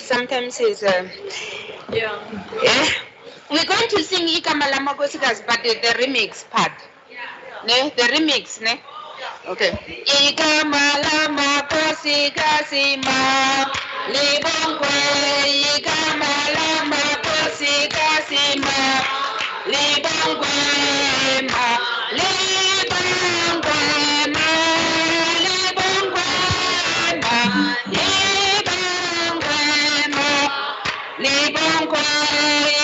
sometimes is yeah. We're going to sing Igama la Makosikazi, but the remix part. Ne, the remix, ne? Okay. Igama la Makosikazi ma libongwe, Igama la Makosikazi ma libongwe ma libongwe ma libongwe ma libongwe ma libongwe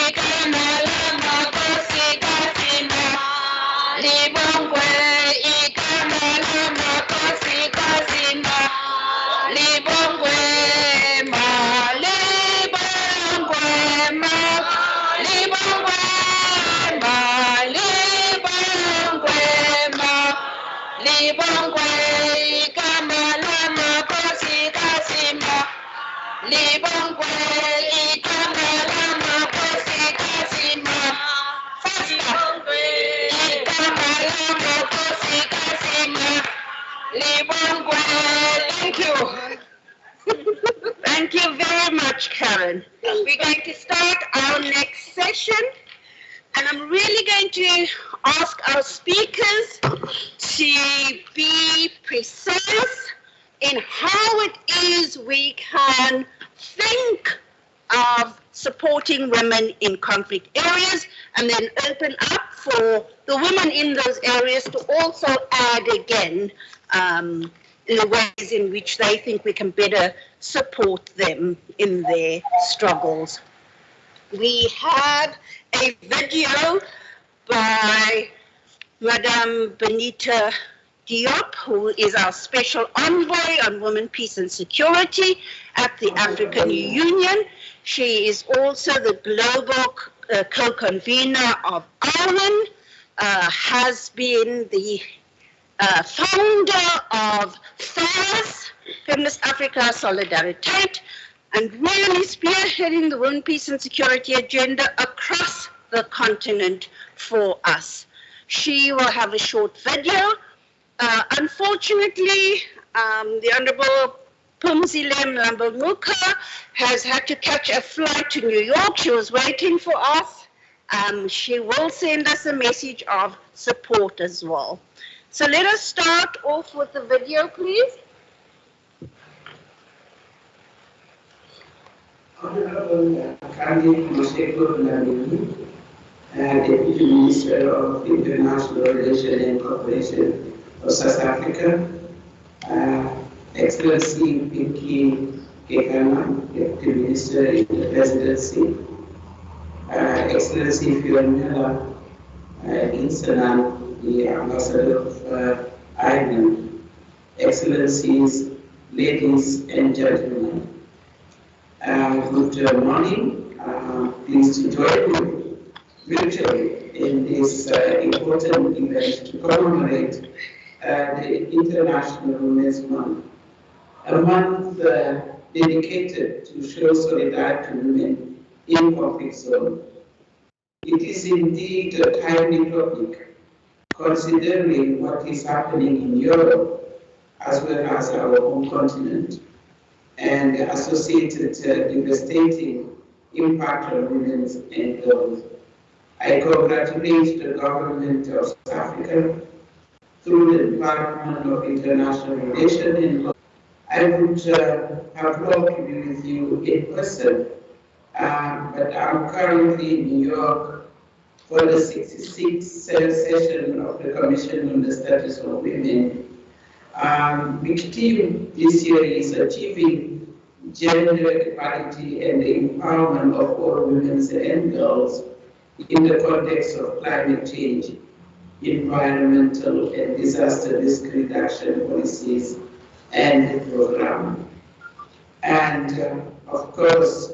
Igama la Makosikazi ma libongwe Igama la Makosikazi ma libongwe ma libongwe ma libongwe ma libongwe ma libongwe Igama la Makosikazi ma libongwe Igama la Makosikazi ma libongwe Igama la Makosikazi ma libongwe. Thank you. Thank you very much, Karen. We're going to start our next session, and I'm really going to ask our speakers to be precise in how it is we can think of supporting women in conflict areas, and then open up for the women in those areas to also add again the ways in which they think we can better support them in their struggles. We have a video by Madame Benita Diop, who is our special envoy on women, peace and security at the African Union. She is also the global co-convener of ARWIN, has been the founder of FAS, Feminist Africa Solidariteit, and really spearheading the women, peace and security agenda across the continent for us. She will have a short video. Unfortunately, the Honorable Phumzile Mlambo-Ngcuka has had to catch a flight to New York. She was waiting for us. She will send us a message of support as well. So let us start off with the video, please. Honorable Kandi Moseko Lamini, Deputy Minister of International Relations and Cooperation of South Africa, Excellency Pinky Kekana, Deputy Minister in the Presidency, Excellency Fiona Insalan, the Ambassador of Ireland, Excellencies, ladies and gentlemen. Good morning. Pleased to join you virtually in this important event to commemorate the International Women's Month, a month dedicated to show solidarity to women in conflict zones. It is indeed a timely topic, considering what is happening in Europe as well as our home continent, and the associated devastating impact on women and girls. I congratulate the government of South Africa through the Department of International Relations. I would have loved to be with you in person, but I'm currently in New York for the 66th session of the Commission on the Status of Women, which theme this year is achieving gender equality and the empowerment of all women and girls in the context of climate change, environmental and disaster risk reduction policies and program. And of course,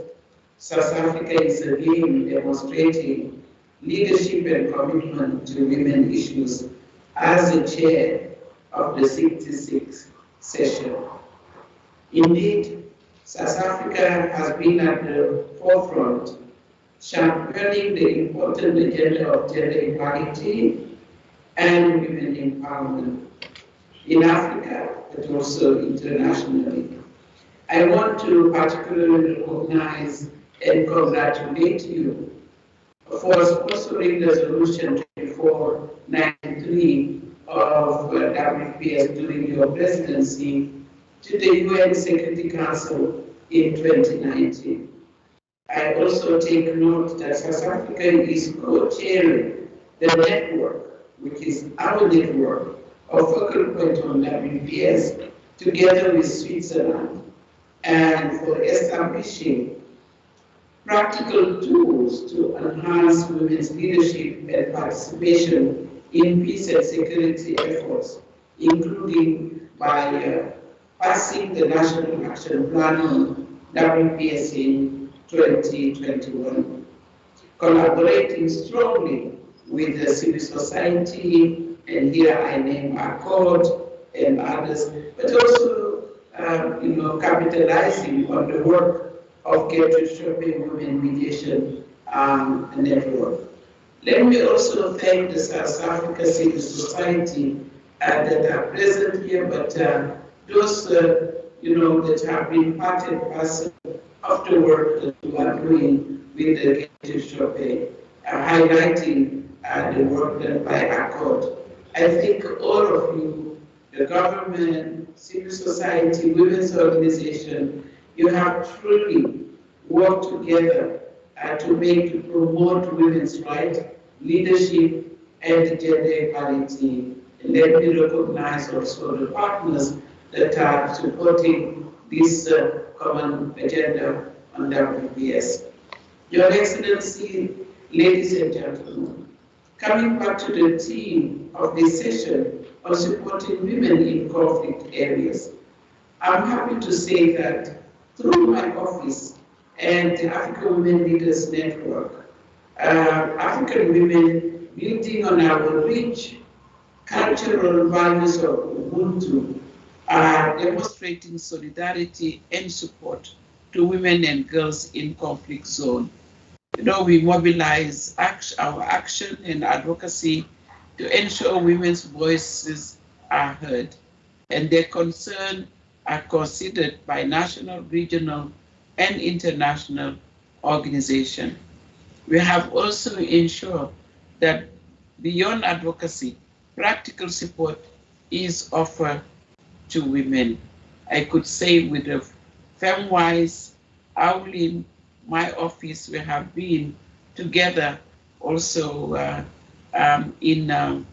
South Africa is again demonstrating leadership and commitment to women issues as the chair of the 66th session. Indeed, South Africa has been at the forefront, championing the important agenda of gender equality and women empowerment in Africa, but also internationally. I want to particularly recognize and congratulate you for sponsoring Resolution 2493 of WPS during your presidency to the UN Security Council in 2019. I also take note that South Africa is co-chairing the network, which is our network of focal point on WPS, together with Switzerland, and for establishing practical tools to enhance women's leadership and participation in peace and security efforts, including by passing the National Action Plan on WPS in 2021, collaborating strongly with the civil society, and here I name Accord and others, but also capitalizing on the work of Gertrude Shopping Women Mediation Network. Let me also thank the South Africa Civil Society that are present here, but those that have been part and parcel of the work that we are doing with the Gertrude Shopping, highlighting the work done by Accord. I think all of you, the government, civil society, women's organization, you have truly worked together to promote women's rights, leadership, and gender equality. And let me recognize also the partners that are supporting this common agenda on WPS. Your Excellency, ladies and gentlemen, coming back to the theme of this session on supporting women in conflict areas, I'm happy to say that through my office and the African Women Leaders Network, African women building on our rich cultural values of Ubuntu are demonstrating solidarity and support to women and girls in conflict zone. We mobilize our action and advocacy to ensure women's voices are heard and their concerns are considered by national, regional, and international organizations. We have also ensured that beyond advocacy, practical support is offered to women. I could say with the FemWise, in my office, we have been together also in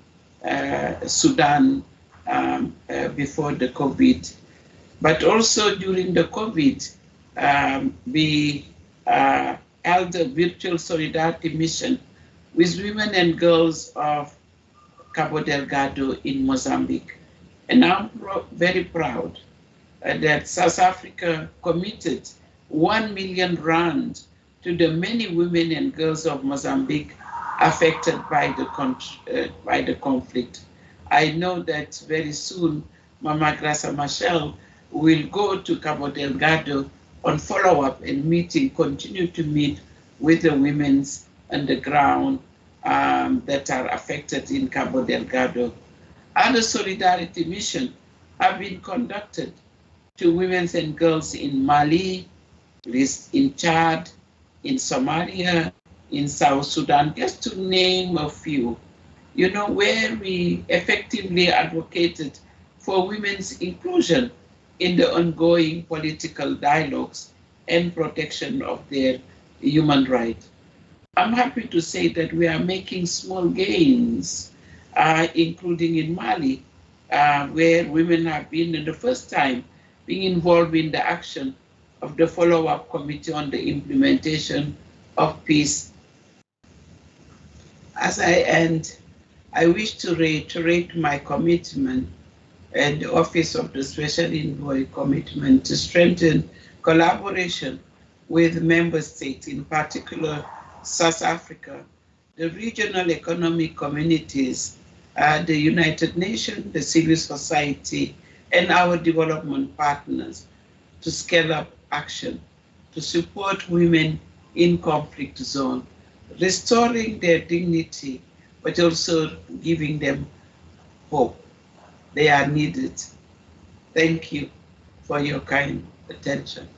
Sudan before the COVID. But also during the COVID, we held a virtual solidarity mission with women and girls of Cabo Delgado in Mozambique. And I'm very proud that South Africa committed 1 million rand to the many women and girls of Mozambique affected by the conflict. I know that very soon Mama Graça Machel will go to Cabo Delgado on follow-up and meeting, continue to meet with the women on the ground that are affected in Cabo Delgado. Other solidarity missions have been conducted to women and girls in Mali, in Chad, in Somalia, in South Sudan, just to name a few, where we effectively advocated for women's inclusion in the ongoing political dialogues and protection of their human rights. I'm happy to say that we are making small gains, including in Mali, where women have been in the first time being involved in the action of the follow-up committee on the implementation of peace. As I end, I wish to reiterate my commitment and the Office of the Special Envoy commitment to strengthen collaboration with member states, in particular South Africa, the regional economic communities, the United Nations, the civil society, and our development partners to scale up action to support women in conflict zone, restoring their dignity, but also giving them hope. They are needed. Thank you for your kind attention.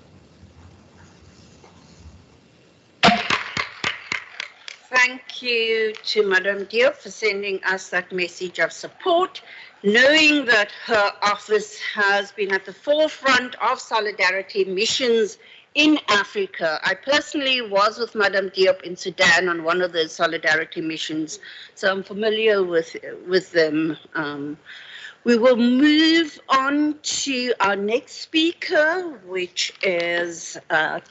Thank you to Madame Diop for sending us that message of support, knowing that her office has been at the forefront of solidarity missions in Africa. I personally was with Madame Diop in Sudan on one of those solidarity missions, so I'm familiar with them. We will move on to our next speaker, which is our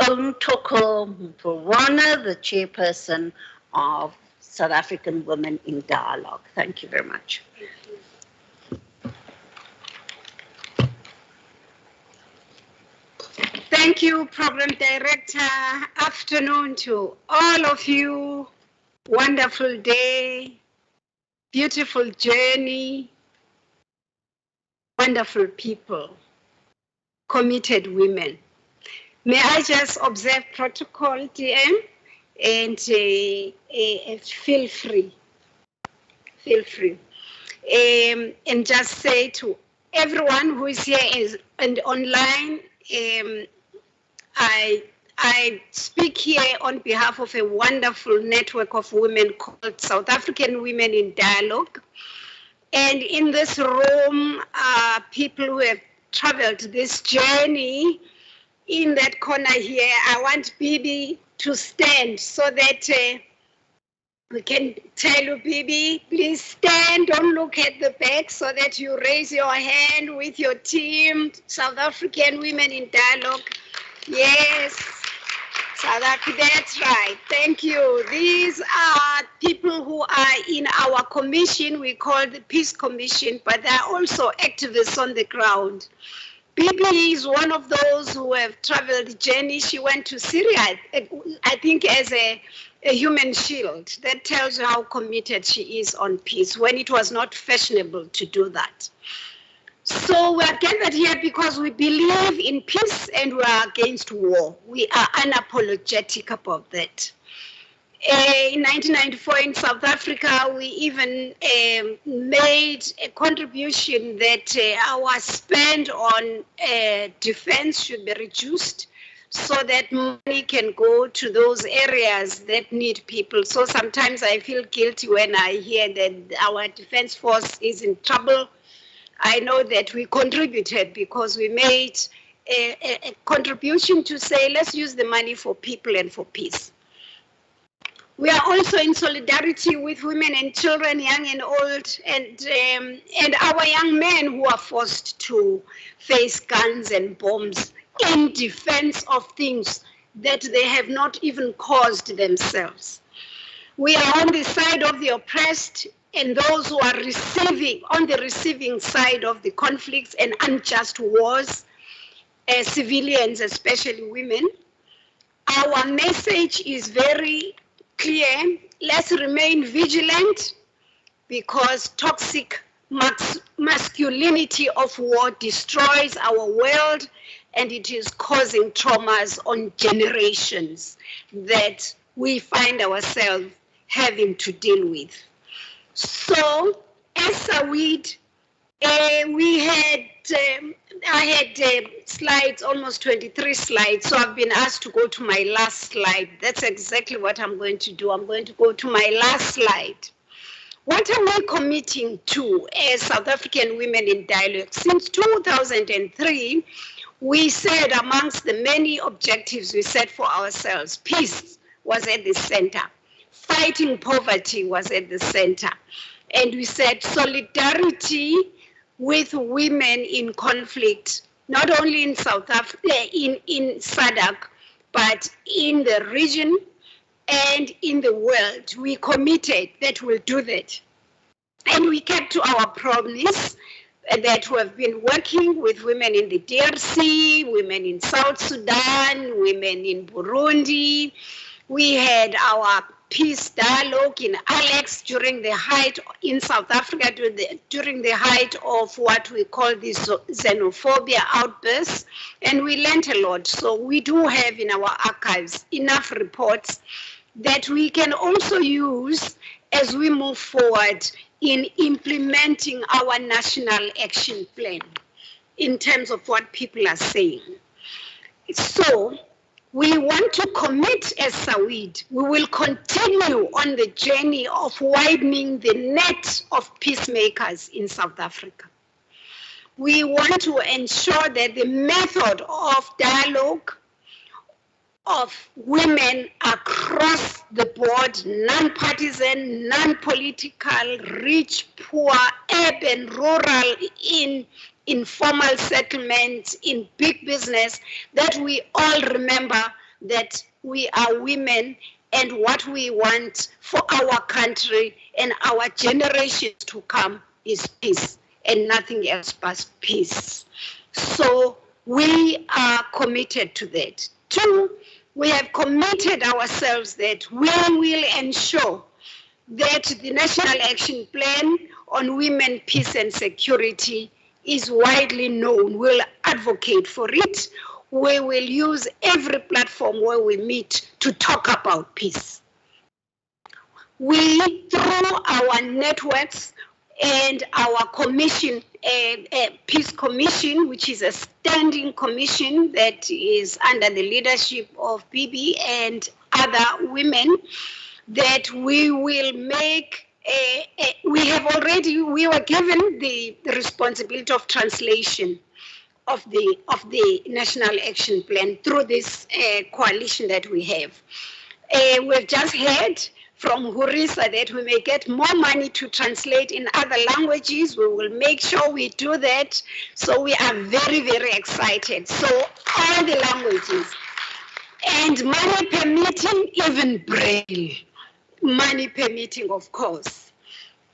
own Toko Mpurwana, the chairperson of South African Women in Dialogue. Thank you very much. Thank you, Program Director. Afternoon to all of you. Wonderful day, beautiful journey, wonderful people, committed women. May I just observe protocol, DM, and feel free. Feel free. And just say to everyone who is here and online, I speak here on behalf of a wonderful network of women called South African Women in Dialogue. And in this room are people who have traveled this journey. In that corner here, I want Bibi to stand so that we can tell you, Bibi, please stand, don't look at the back, so that you raise your hand with your team, South African Women in Dialogue. Yes, South Africa, that's right, thank you. These are people who are in our commission, we call the Peace Commission, but they're also activists on the ground. Bibi is one of those who have traveled the journey. She went to Syria, I think, as a human shield. That tells you how committed she is on peace, when it was not fashionable to do that. So we are gathered here because we believe in peace and we are against war. We are unapologetic about that. In 1994 in South Africa, we even made a contribution that our spend on defense should be reduced so that money can go to those areas that need people. So sometimes I feel guilty when I hear that our defense force is in trouble. I know that we contributed because we made a contribution to say, let's use the money for people and for peace. We are also in solidarity with women and children, young and old, and our young men who are forced to face guns and bombs in defense of things that they have not even caused themselves. We are on the side of the oppressed and those who are on the receiving side of the conflicts and unjust wars, civilians, especially women. Our message is very clear. Let's remain vigilant, because toxic masculinity of war destroys our world, and it is causing traumas on generations that we find ourselves having to deal with. So as SAWID, I had slides, almost 23 slides, so I've been asked to go to my last slide. That's exactly what I'm going to do. I'm going to go to my last slide. What are we committing to as South African Women in Dialogue? Since 2003, we said amongst the many objectives we set for ourselves, peace was at the center, fighting poverty was at the center, and we said solidarity with women in conflict, not only in South Africa, in SADC, but in the region and in the world. We committed that we'll do that. And we kept to our promise that we have been working with women in the DRC, women in South Sudan, women in Burundi. We had our peace dialogue in Alex during the height in South Africa, during the height of what we call the xenophobia outbursts, and we learned a lot. So we do have in our archives enough reports that we can also use as we move forward in implementing our national action plan. in terms of what people are saying. So we want to commit as SAWID. We will continue on the journey of widening the net of peacemakers in South Africa. We want to ensure that the method of dialogue of women across the board, non-partisan, non-political, rich, poor, urban, rural, in informal settlements, in big business, that we all remember that we are women and what we want for our country and our generations to come is peace and nothing else but peace. So we are committed to that. Two, we have committed ourselves that we will ensure that the National Action Plan on Women, Peace and Security is widely known. We'll advocate for it. We will use every platform where we meet to talk about peace. We, through our networks and our commission, Peace Commission, which is a standing commission that is under the leadership of Bibi and other women, that we will make we were given the responsibility of translation of the National Action Plan through this coalition that we have. We've just heard from Hurisa that we may get more money to translate in other languages. We will make sure we do that. So we are very, very excited. So all the languages. And money permitting, even Braille. Money permitting, of course.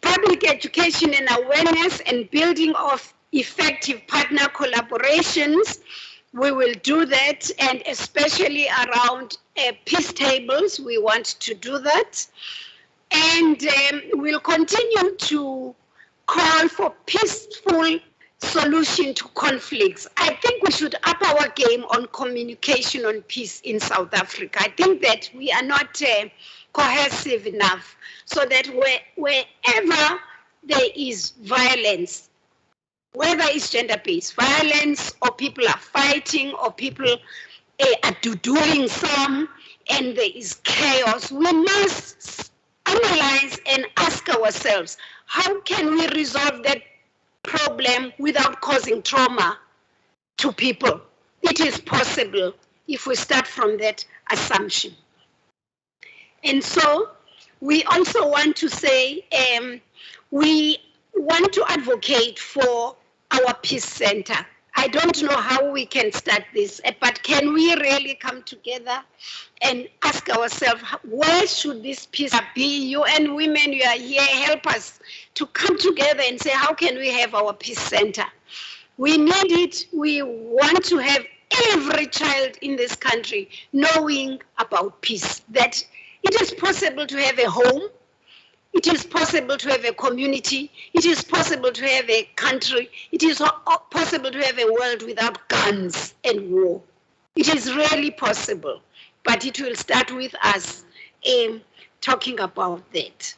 Public education and awareness and building of effective partner collaborations. We will do that, and especially around peace tables, we want to do that. And we'll continue to call for peaceful solution to conflicts. I think we should up our game on communication on peace in South Africa. I think that we are not cohesive enough, so that wherever there is violence, whether it's gender-based violence or people are fighting or people are doing some and there is chaos, we must analyze and ask ourselves, how can we resolve that problem without causing trauma to people? It is possible if we start from that assumption. And so we also want to say we want to advocate for our peace center. I don't know how we can start this, but can we really come together and ask ourselves, where should this peace be? You and women, you are here, help us to come together and say, how can we have our peace center? We need it. We want to have every child in this country knowing about peace, that it is possible to have a home. It is possible to have a community. It is possible to have a country. It is possible to have a world without guns and war. It is really possible, but it will start with us talking about that.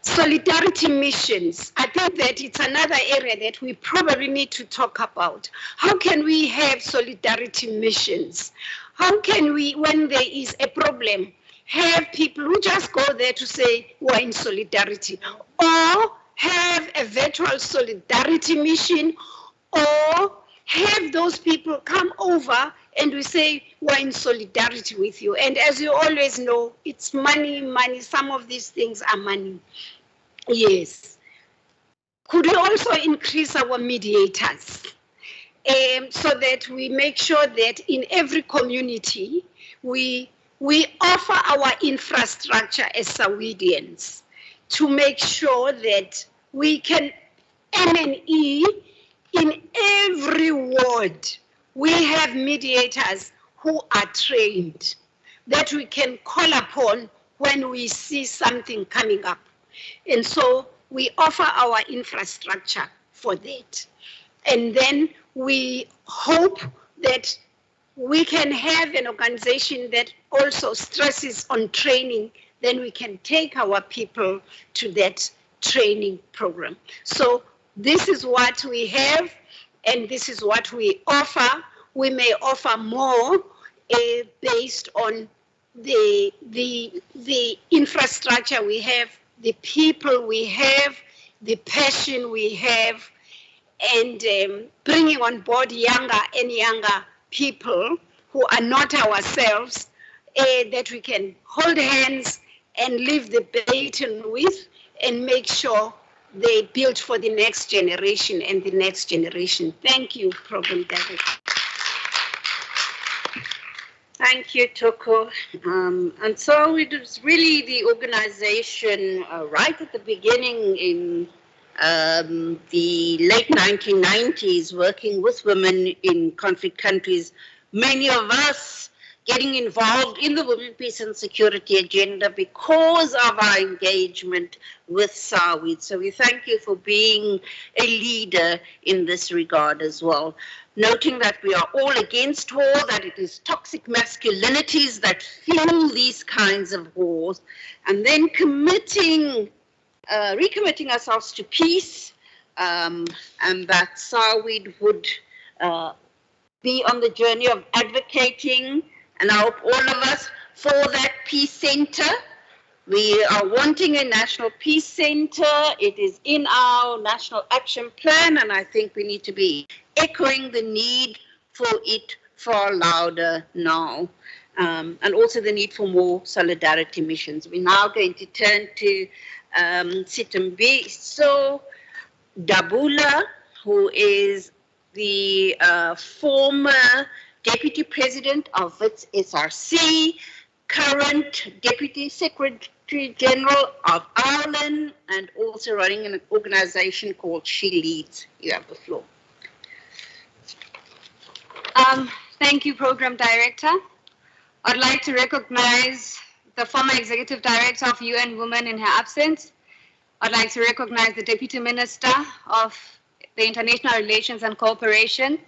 Solidarity missions. I think that it's another area that we probably need to talk about. How can we have solidarity missions? How can we, when there is a problem, have people who just go there to say we're in solidarity, or have a virtual solidarity mission, or have those people come over and we say we're in solidarity with you. And as you always know, it's money, money. Some of these things are money. Yes. Could we also increase our mediators so that we make sure that in every community we offer our infrastructure as Sawidians to make sure that we can M&E in every ward. We have mediators who are trained that we can call upon when we see something coming up. And so we offer our infrastructure for that. And then we hope that we can have an organization that also stresses on training, then we can take our people to that training program. So this is what we have, and this is what we offer. We may offer more based on the infrastructure we have, the people we have, the passion we have, and bringing on board younger and younger people who are not ourselves, that we can hold hands and leave the baton with and make sure they build for the next generation and the next generation. Thank you, Program Director. Thank you, Toko. And so it was really the organization right at the beginning in the late 1990s, working with women in conflict countries, many of us getting involved in the Women, Peace and Security agenda because of our engagement with SAWID. So we thank you for being a leader in this regard as well. Noting that we are all against war, that it is toxic masculinities that fuel these kinds of wars, and then recommitting ourselves to peace, and that SAWID would be on the journey of advocating, and I hope all of us, for that peace center. We are wanting a national peace center. It is in our national action plan, and I think we need to be echoing the need for it far louder now, and also the need for more solidarity missions. We're now going to turn to Sitembiso Dabula, who is the former Deputy President of its SRC, current Deputy Secretary General of Ireland, and also running an organization called She Leads. You have the floor. Thank you, Program Director. I'd like to recognize the former Executive Director of UN Women in her absence. I'd like to recognize the Deputy Minister of the International Relations and Cooperation.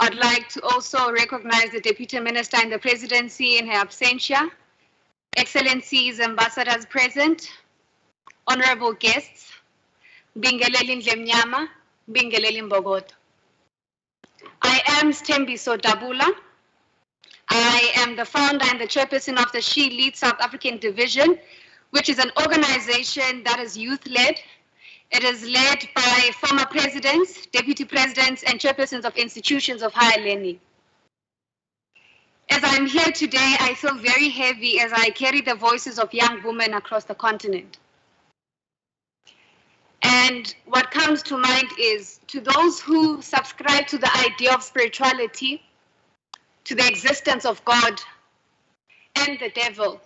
I'd like to also recognize the Deputy Minister in the Presidency in her absentia, Excellencies, Ambassadors present, honorable guests, Bingeleli Ndlemnyama, Bingeleli Mbogoto. I am Sitembiso Dabula. I am the founder and the chairperson of the She Leads South African Division, which is an organization that is youth-led. It is led by former presidents, deputy presidents, and chairpersons of institutions of higher learning. As I'm here today, I feel very heavy as I carry the voices of young women across the continent. And what comes to mind is, to those who subscribe to the idea of spirituality, to the existence of God and the devil,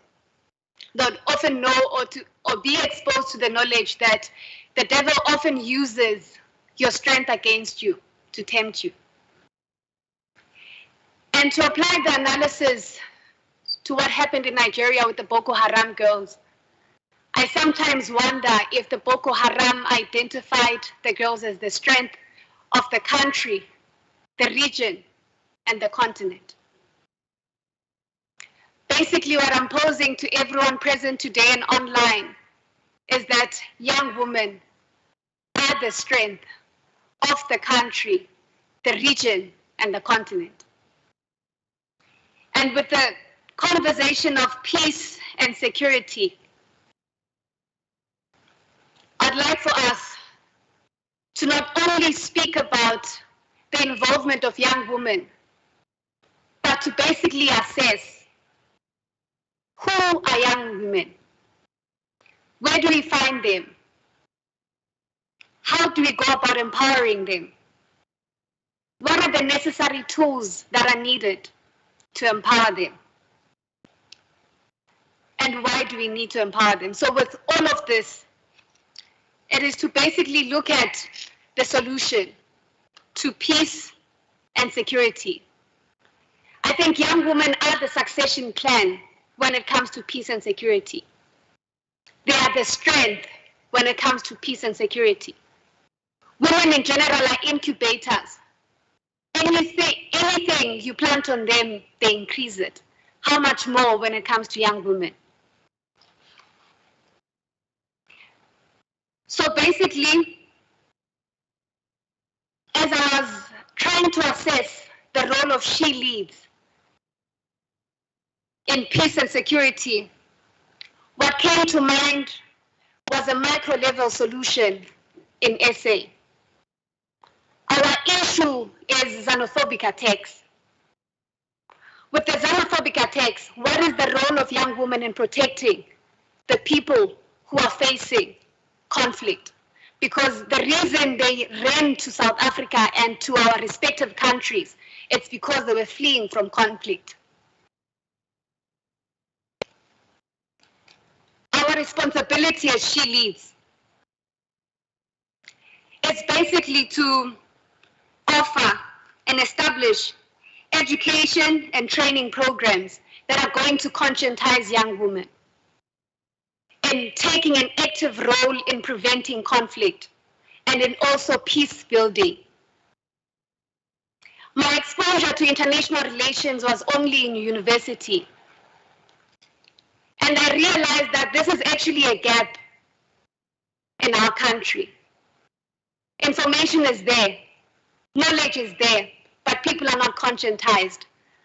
that often know or be exposed to the knowledge that the devil often uses your strength against you to tempt you. And to apply the analysis to what happened in Nigeria with the Boko Haram girls, I sometimes wonder if the Boko Haram identified the girls as the strength of the country, the region, and the continent. Basically, what I'm posing to everyone present today and online is that young women are the strength of the country, the region, and the continent. And with the conversation of peace and security, I'd like for us to not only speak about the involvement of young women, but to basically assess who are young women? Where do we find them? How do we go about empowering them? What are the necessary tools that are needed to empower them? And why do we need to empower them? So with all of this, it is to basically look at the solution to peace and security. I think young women are the succession plan when it comes to peace and security. They are the strength when it comes to peace and security. Women in general are incubators. Anything you plant on them, they increase it. How much more when it comes to young women? So basically, as I was trying to assess the role of she leads in peace and security, what came to mind was a micro-level solution in SA. Our issue is xenophobic attacks. With the xenophobic attacks, what is the role of young women in protecting the people who are facing conflict? Because the reason they ran to South Africa and to our respective countries, it's because they were fleeing from conflict. Our responsibility as she leads is basically to offer and establish education and training programs that are going to conscientize young women in taking an active role in preventing conflict and in also peace building. My exposure to international relations was only in university. And I realized that this is actually a gap in our country. Information is there, knowledge is there, but people are not conscientized.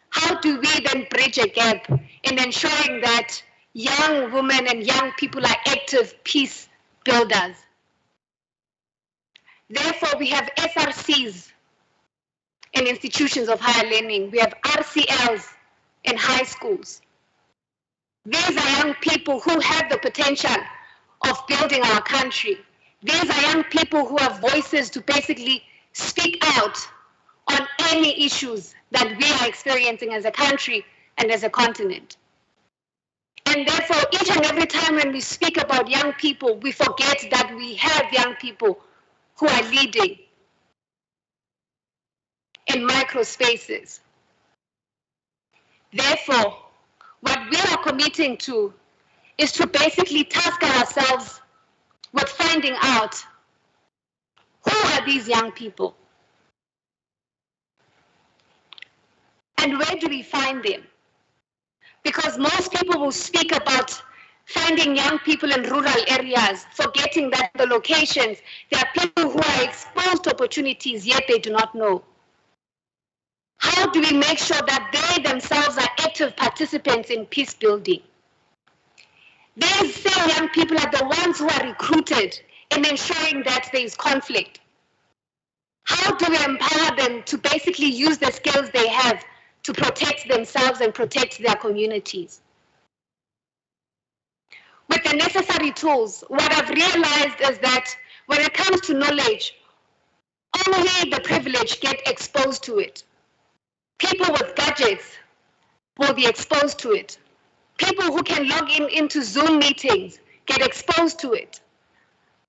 How do we then bridge a gap in ensuring that young women and young people are active peace builders? Therefore, we have SRCs in institutions of higher learning. We have RCLs in high schools. These are young people who have the potential of building our country. These are young people who have voices to basically speak out on any issues that we are experiencing as a country and as a continent. And therefore, each and every time when we speak about young people, we forget that we have young people who are leading in micro spaces. Therefore, what we are committing to is to basically task ourselves with finding out who are these young people and where do we find them? Because most people will speak about finding young people in rural areas, forgetting that the locations, there are people who are exposed to opportunities, yet they do not know. How do we make sure that they themselves are active participants in peace building? These same young people are the ones who are recruited in ensuring that there is conflict. How do we empower them to basically use the skills they have to protect themselves and protect their communities? With the necessary tools, what I've realized is that when it comes to knowledge, only the privileged get exposed to it. People with gadgets will be exposed to it. People who can log into Zoom meetings get exposed to it.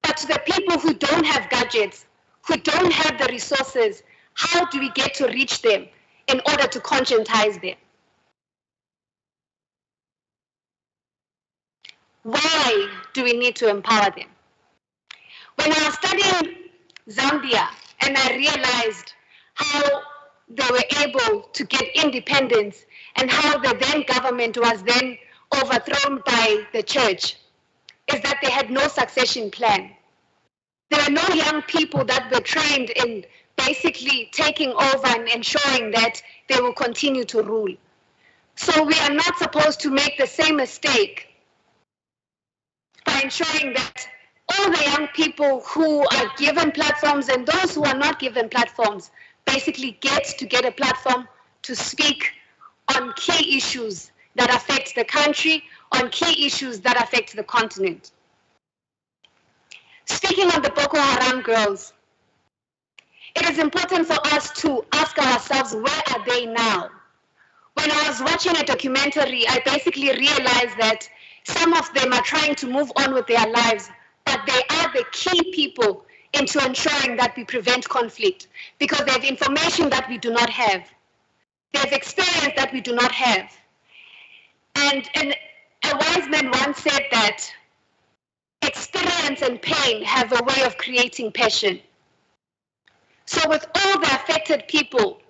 But to the people who don't have gadgets, who don't have the resources, how do we get to reach them in order to conscientize them? Why do we need to empower them? When I was studying Zambia and I realized how they were able to get independence and how the then government was then overthrown by the church, is that they had no succession plan. There were no young people that were trained in basically taking over and ensuring that they will continue to rule. So we are not supposed to make the same mistake by ensuring that all the young people who are given platforms and those who are not given platforms basically get a platform to speak on key issues that affect the country, on key issues that affect the continent. Speaking of the Boko Haram girls, it is important for us to ask ourselves, where are they now? When I was watching a documentary, I basically realized that some of them are trying to move on with their lives, but they are the key people into ensuring that we prevent conflict, because they have information that we do not have. They have experience that we do not have. And a wise man once said that experience and pain have a way of creating passion. So with all the affected people,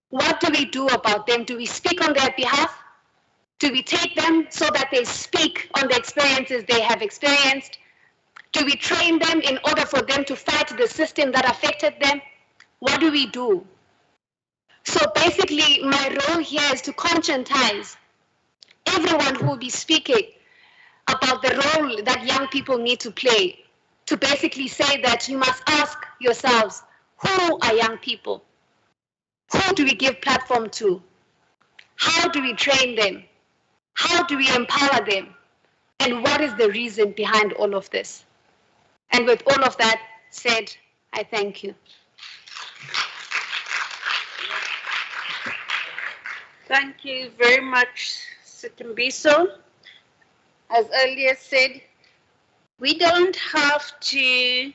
what do we do about them? Do we speak on their behalf? Do we take them so that they speak on the experiences they have experienced? Do we train them in order for them to fight the system that affected them? What do we do? So basically, my role here is to conscientize everyone who will be speaking about the role that young people need to play, to basically say that you must ask yourselves, who are young people? Who do we give platform to? How do we train them? How do we empower them? And what is the reason behind all of this? And with all of that said, I thank you. Thank you very much, Sitimbiso. As earlier said, we don't have to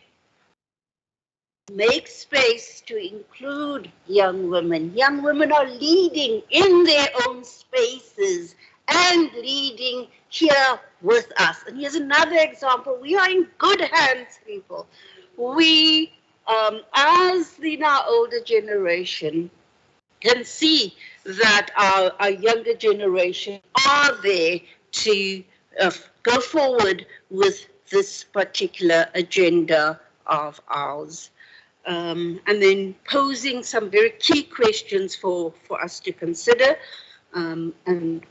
make space to include young women. Young women are leading in their own spaces and leading here with us. And here's another example. We are in good hands, people. We, as the now older generation, can see that our younger generation are there to go forward with this particular agenda of ours. And then posing some very key questions for us to consider. And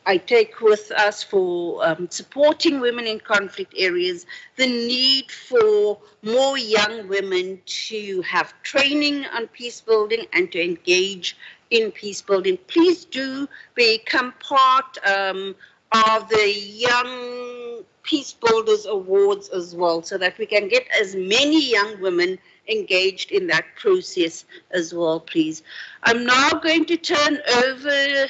I take with us for supporting women in conflict areas, the need for more young women to have training on peace building and to engage in peace building. Please do become part of the Young Peace Builders Awards as well, so that we can get as many young women engaged in that process as well, please. I'm now going to turn over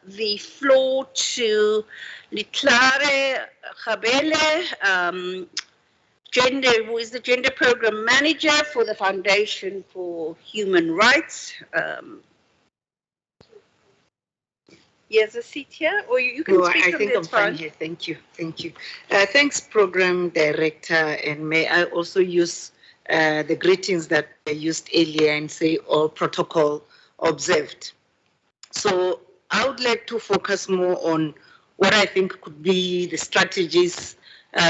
the floor to Litlare Gabele, who is the Gender Program Manager for the Foundation for Human Rights. Here's a seat here, or you can speak I from think there, I'm fine here. Thank you. Thank you. Thanks, Program Director, and may I also use the greetings that I used earlier and say all protocol observed. So I would like to focus more on what I think could be the strategies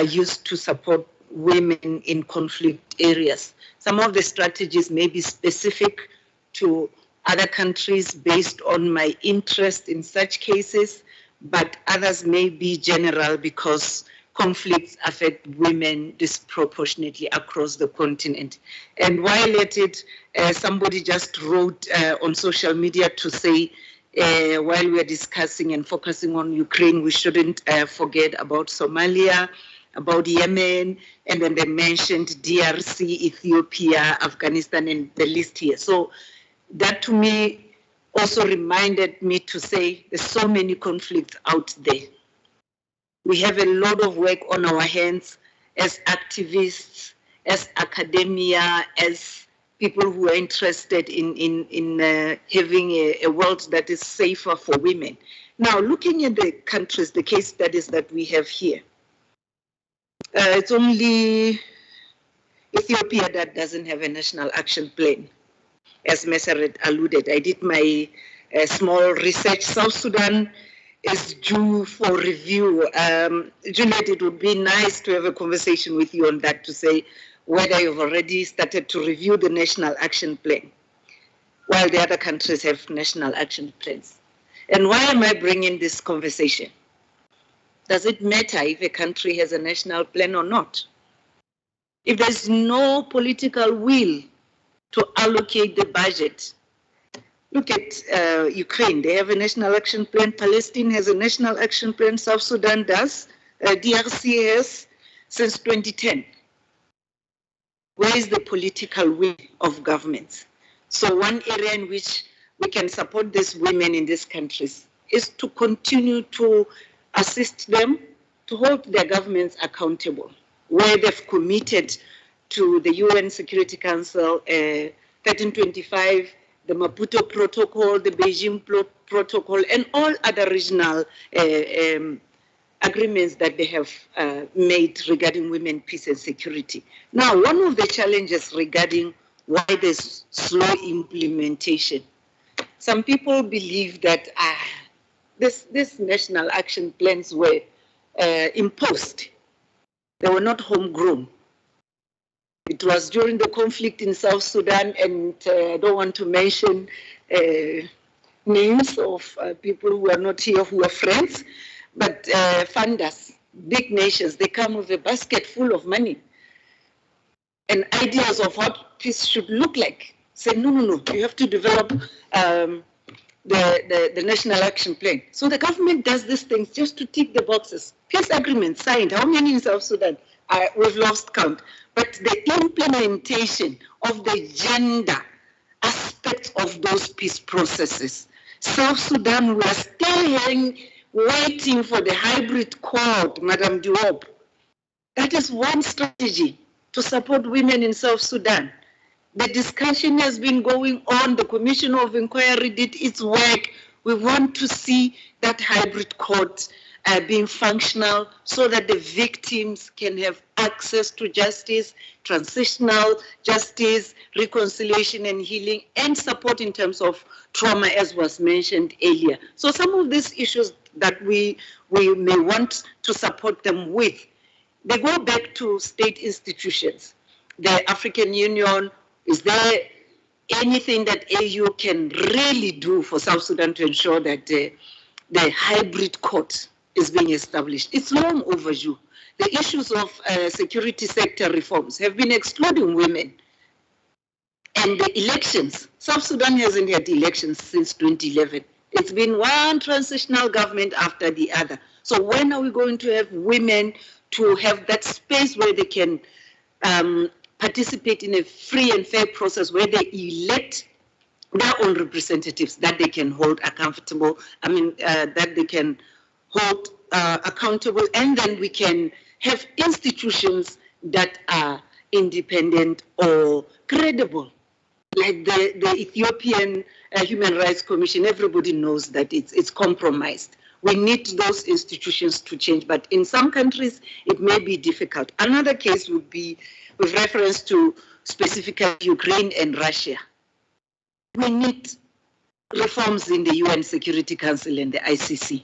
used to support women in conflict areas. Some of the strategies may be specific to other countries based on my interest in such cases, but others may be general because conflicts affect women disproportionately across the continent. And while at it, somebody just wrote on social media to say, while we're discussing and focusing on Ukraine, we shouldn't forget about Somalia, about Yemen, and then they mentioned DRC, Ethiopia, Afghanistan, and the list here. So that to me also reminded me to say there's so many conflicts out there. We have a lot of work on our hands as activists, as academia, as people who are interested in having a world that is safer for women. Now, looking at the countries, the case studies that we have here, it's only Ethiopia that doesn't have a national action plan. As Meseret alluded, I did my small research. South Sudan is due for review. Juliet, it would be nice to have a conversation with you on that to say whether you've already started to review the national action plan, while the other countries have national action plans. And why am I bringing this conversation? Does it matter if a country has a national plan or not? If there's no political will to allocate the budget. Look at Ukraine, they have a national action plan. Palestine has a national action plan. South Sudan does. DRC has since 2010. Where is the political will of governments? So one area in which we can support these women in these countries is to continue to assist them to hold their governments accountable, where they've committed to the UN Security Council 1325, the Maputo Protocol, the Beijing Protocol, and all other regional agreements that they have made regarding women, peace, and security. Now, one of the challenges regarding why there's slow implementation, some people believe that these national action plans were imposed. They were not homegrown. It was during the conflict in South Sudan, and I don't want to mention names of people who are not here who are friends, but funders, big nations, they come with a basket full of money and ideas of what peace should look like. Say, no, you have to develop the National Action Plan. So the government does these things just to tick the boxes. Peace agreement signed, how many in South Sudan? We've lost count. But the implementation of the gender aspects of those peace processes, South Sudan was still waiting for the hybrid court, Madam Diop. That is one strategy to support women in South Sudan. The discussion has been going on. The Commission of Inquiry did its work. We want to see that hybrid court being functional so that the victims can have access to justice, transitional justice, reconciliation and healing, and support in terms of trauma, as was mentioned earlier. So some of these issues that we may want to support them with, they go back to state institutions. The African Union, is there anything that AU can really do for South Sudan to ensure that the hybrid court is being established? It's long overdue. The issues of security sector reforms have been excluding women. And the elections, South Sudan hasn't had elections since 2011. It's been one transitional government after the other. So when are we going to have women to have that space where they can participate in a free and fair process where they elect their own representatives that they can hold accountable, that they can hold accountable, and then we can have institutions that are independent or credible. Like the Ethiopian Human Rights Commission, everybody knows that it's compromised. We need those institutions to change, but in some countries, it may be difficult. Another case would be with reference to specifically Ukraine and Russia. We need reforms in the UN Security Council and the ICC.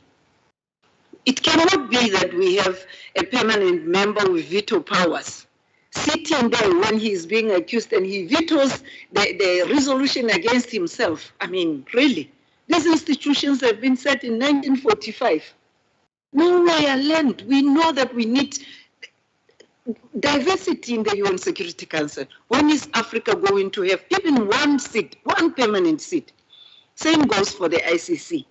It cannot be that we have a permanent member with veto powers sitting there when he is being accused and he vetoes the resolution against himself. I mean, really, these institutions have been set in 1945. Nowhere land. We know that we need diversity in the UN Security Council. When is Africa going to have even one seat, one permanent seat? Same goes for the ICC.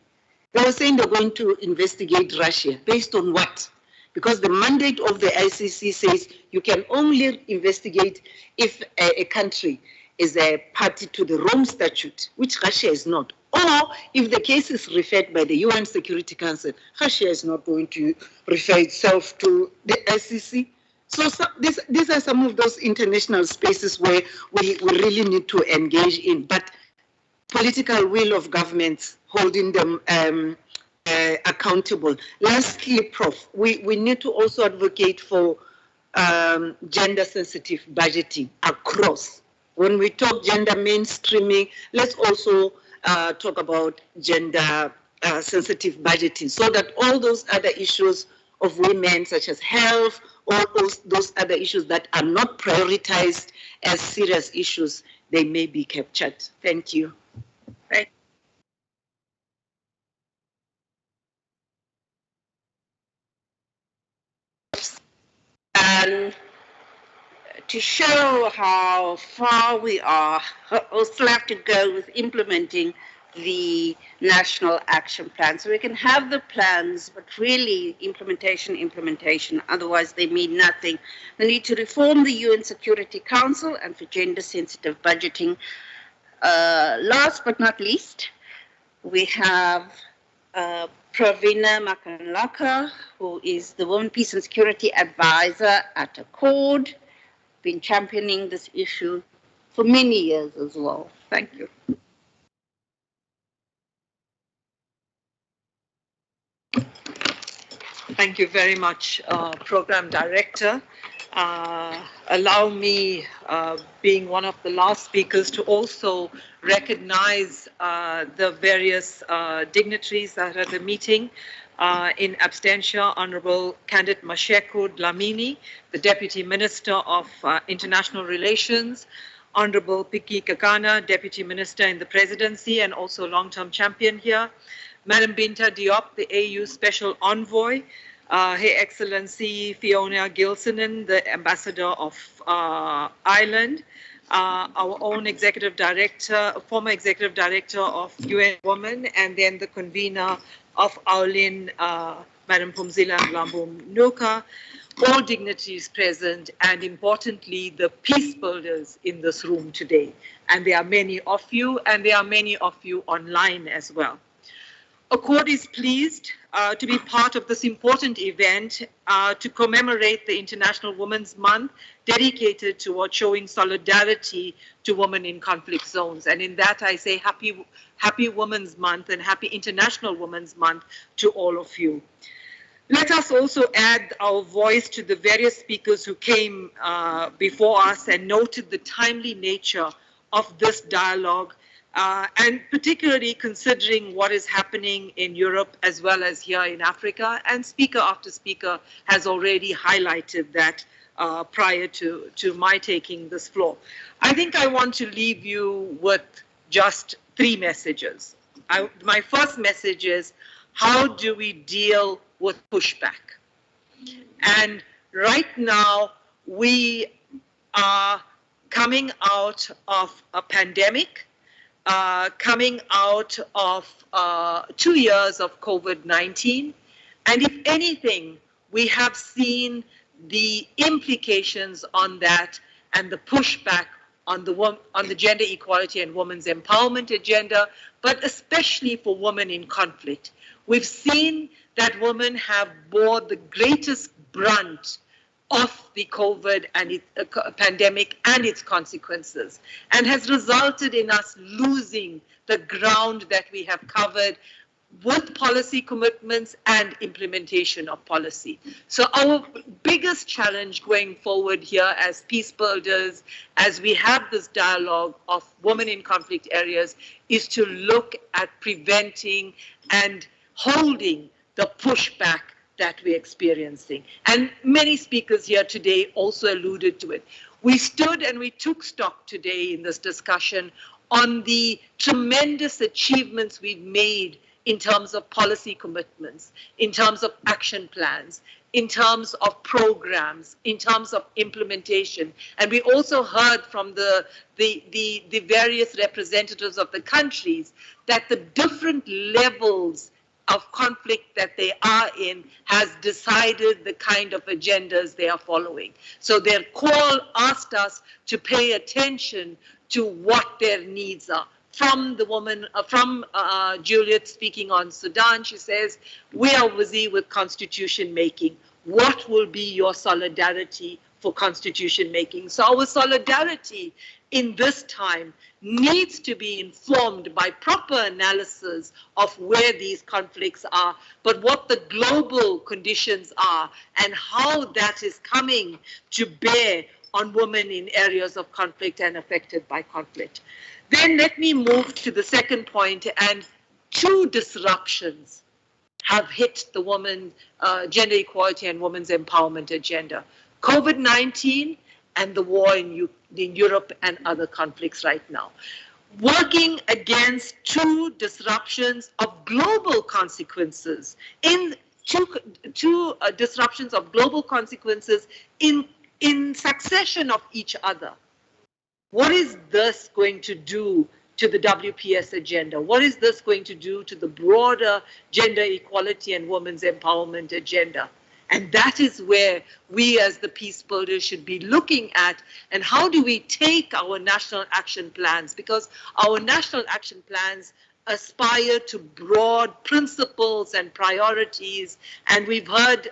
They were saying they're going to investigate Russia. Based on what? Because the mandate of the ICC says you can only investigate if a country is a party to the Rome Statute, which Russia is not. Or if the case is referred by the UN Security Council, Russia is not going to refer itself to the ICC. So these are some of those international spaces where we really need to engage in. But political will of governments holding them accountable. Lastly, Prof, we need to also advocate for gender-sensitive budgeting across. When we talk gender mainstreaming, let's also talk about gender-sensitive budgeting so that all those other issues of women, such as health, or those other issues that are not prioritized as serious issues, they may be captured. Thank you. Right. And to show how far we are, we still have to go with implementing the National Action Plan. So we can have the plans, but really implementation, otherwise they mean nothing. We need to reform the UN Security Council and for gender-sensitive budgeting. Last but not least, we have Pravina Makanlaka, who is the Women, Peace and Security Advisor at Accord, been championing this issue for many years as well. Thank you. Thank you very much, Program Director. Allow me, being one of the last speakers, to also recognize the various dignitaries that are at the meeting. In absentia, Honorable Candid Masheko Dlamini, the Deputy Minister of International Relations, Honorable Piki Kakana, Deputy Minister in the Presidency and also long-term champion here, Madam Binta Diop, the AU Special Envoy, Her Excellency Fiona Gilsonen, the Ambassador of Ireland, our own Executive Director, former Executive Director of UN Women, and then the convener of Aulin, Madam Pumzila Mlambo Nuka, all dignitaries present, and importantly, the peace builders in this room today. And there are many of you, and there are many of you online as well. Accord is pleased to be part of this important event to commemorate the International Women's Month dedicated towards showing solidarity to women in conflict zones. And in that I say happy Women's Month and happy International Women's Month to all of you. Let us also add our voice to the various speakers who came before us and noted the timely nature of this dialogue, and particularly considering what is happening in Europe as well as here in Africa. And speaker after speaker has already highlighted that prior to my taking this floor. I think I want to leave you with just 3 messages. My first message is, how do we deal with pushback? And right now, we are coming out of a pandemic, coming out of 2 years of COVID-19. And if anything, we have seen the implications on that and the pushback on the gender equality and women's empowerment agenda, but especially for women in conflict. We've seen that women have bore the greatest brunt of the COVID and pandemic and its consequences, and has resulted in us losing the ground that we have covered with policy commitments and implementation of policy. So our biggest challenge going forward here as peace builders, as we have this dialogue of women in conflict areas, is to look at preventing and holding the pushback that we're experiencing. And many speakers here today also alluded to it. We stood and we took stock today in this discussion on the tremendous achievements we've made in terms of policy commitments, in terms of action plans, in terms of programs, in terms of implementation. And we also heard from the various representatives of the countries that the different levels of conflict that they are in has decided the kind of agendas they are following. So their call asked us to pay attention to what their needs are. From the woman, Juliet speaking on Sudan, she says, we are busy with constitution making. What will be your solidarity for constitution making? So our solidarity in this time needs to be informed by proper analysis of where these conflicts are, but what the global conditions are and how that is coming to bear on women in areas of conflict and affected by conflict. Then let me move to the second point, and 2 disruptions have hit the women, gender equality and women's empowerment agenda. COVID-19 and the war in Europe and other conflicts right now. Working against 2 disruptions of global consequences, two disruptions of global consequences in succession of each other. What is this going to do to the WPS agenda? What is this going to do to the broader gender equality and women's empowerment agenda? And that is where we as the peace builders should be looking at, and how do we take our national action plans? Because our national action plans aspire to broad principles and priorities. And we've heard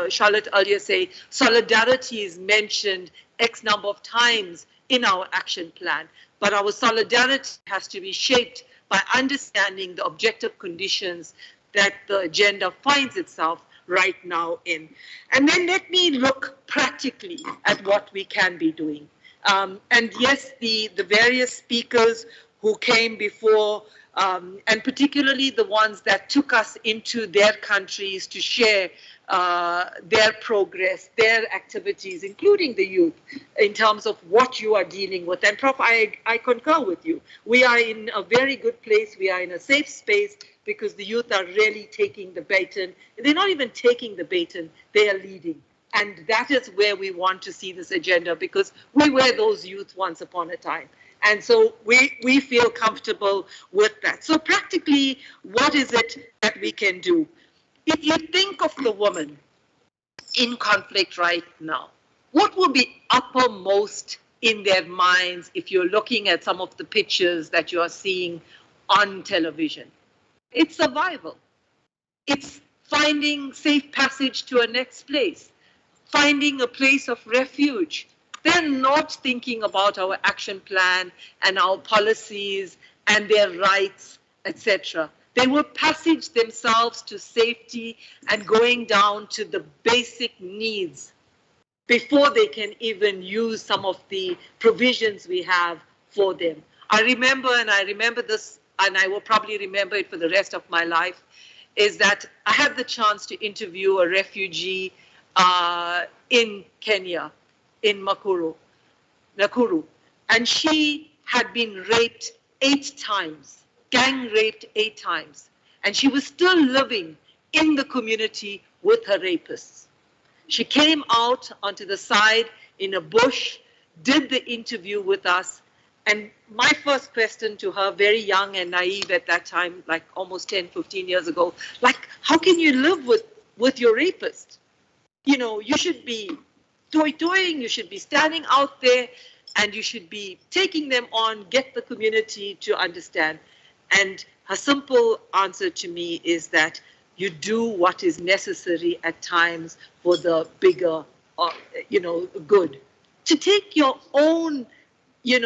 Charlotte earlier say solidarity is mentioned X number of times in our action plan. But our solidarity has to be shaped by understanding the objective conditions that the agenda finds itself right now in. And then let me look practically at what we can be doing. And yes, the various speakers who came before and particularly the ones that took us into their countries to share their progress, their activities, including the youth, in terms of what you are dealing with. And Prof, I concur with you. We are in a very good place. We are in a safe space because the youth are really taking the baton. They're not even taking the baton, they are leading. And that is where we want to see this agenda, because we were those youth once upon a time. And so we feel comfortable with that. So practically, what is it that we can do? If you think of the woman in conflict right now, what will be uppermost in their minds if you're looking at some of the pictures that you are seeing on television? It's survival. It's finding safe passage to a next place, finding a place of refuge. They're not thinking about our action plan and our policies and their rights, etc. They will passage themselves to safety and going down to the basic needs before they can even use some of the provisions we have for them. I remember this, and I will probably remember it for the rest of my life, is that I had the chance to interview a refugee in Kenya, in Nakuru, and she had been raped 8 times, gang raped 8 times, and she was still living in the community with her rapists. She came out onto the side in a bush, did the interview with us, and my first question to her, very young and naive at that time, like almost 10, 15 years ago, like, how can you live with your rapist? You know, you should be toying, you should be standing out there, and you should be taking them on, get the community to understand. And her simple answer to me is that you do what is necessary at times for the bigger, good. To take your own,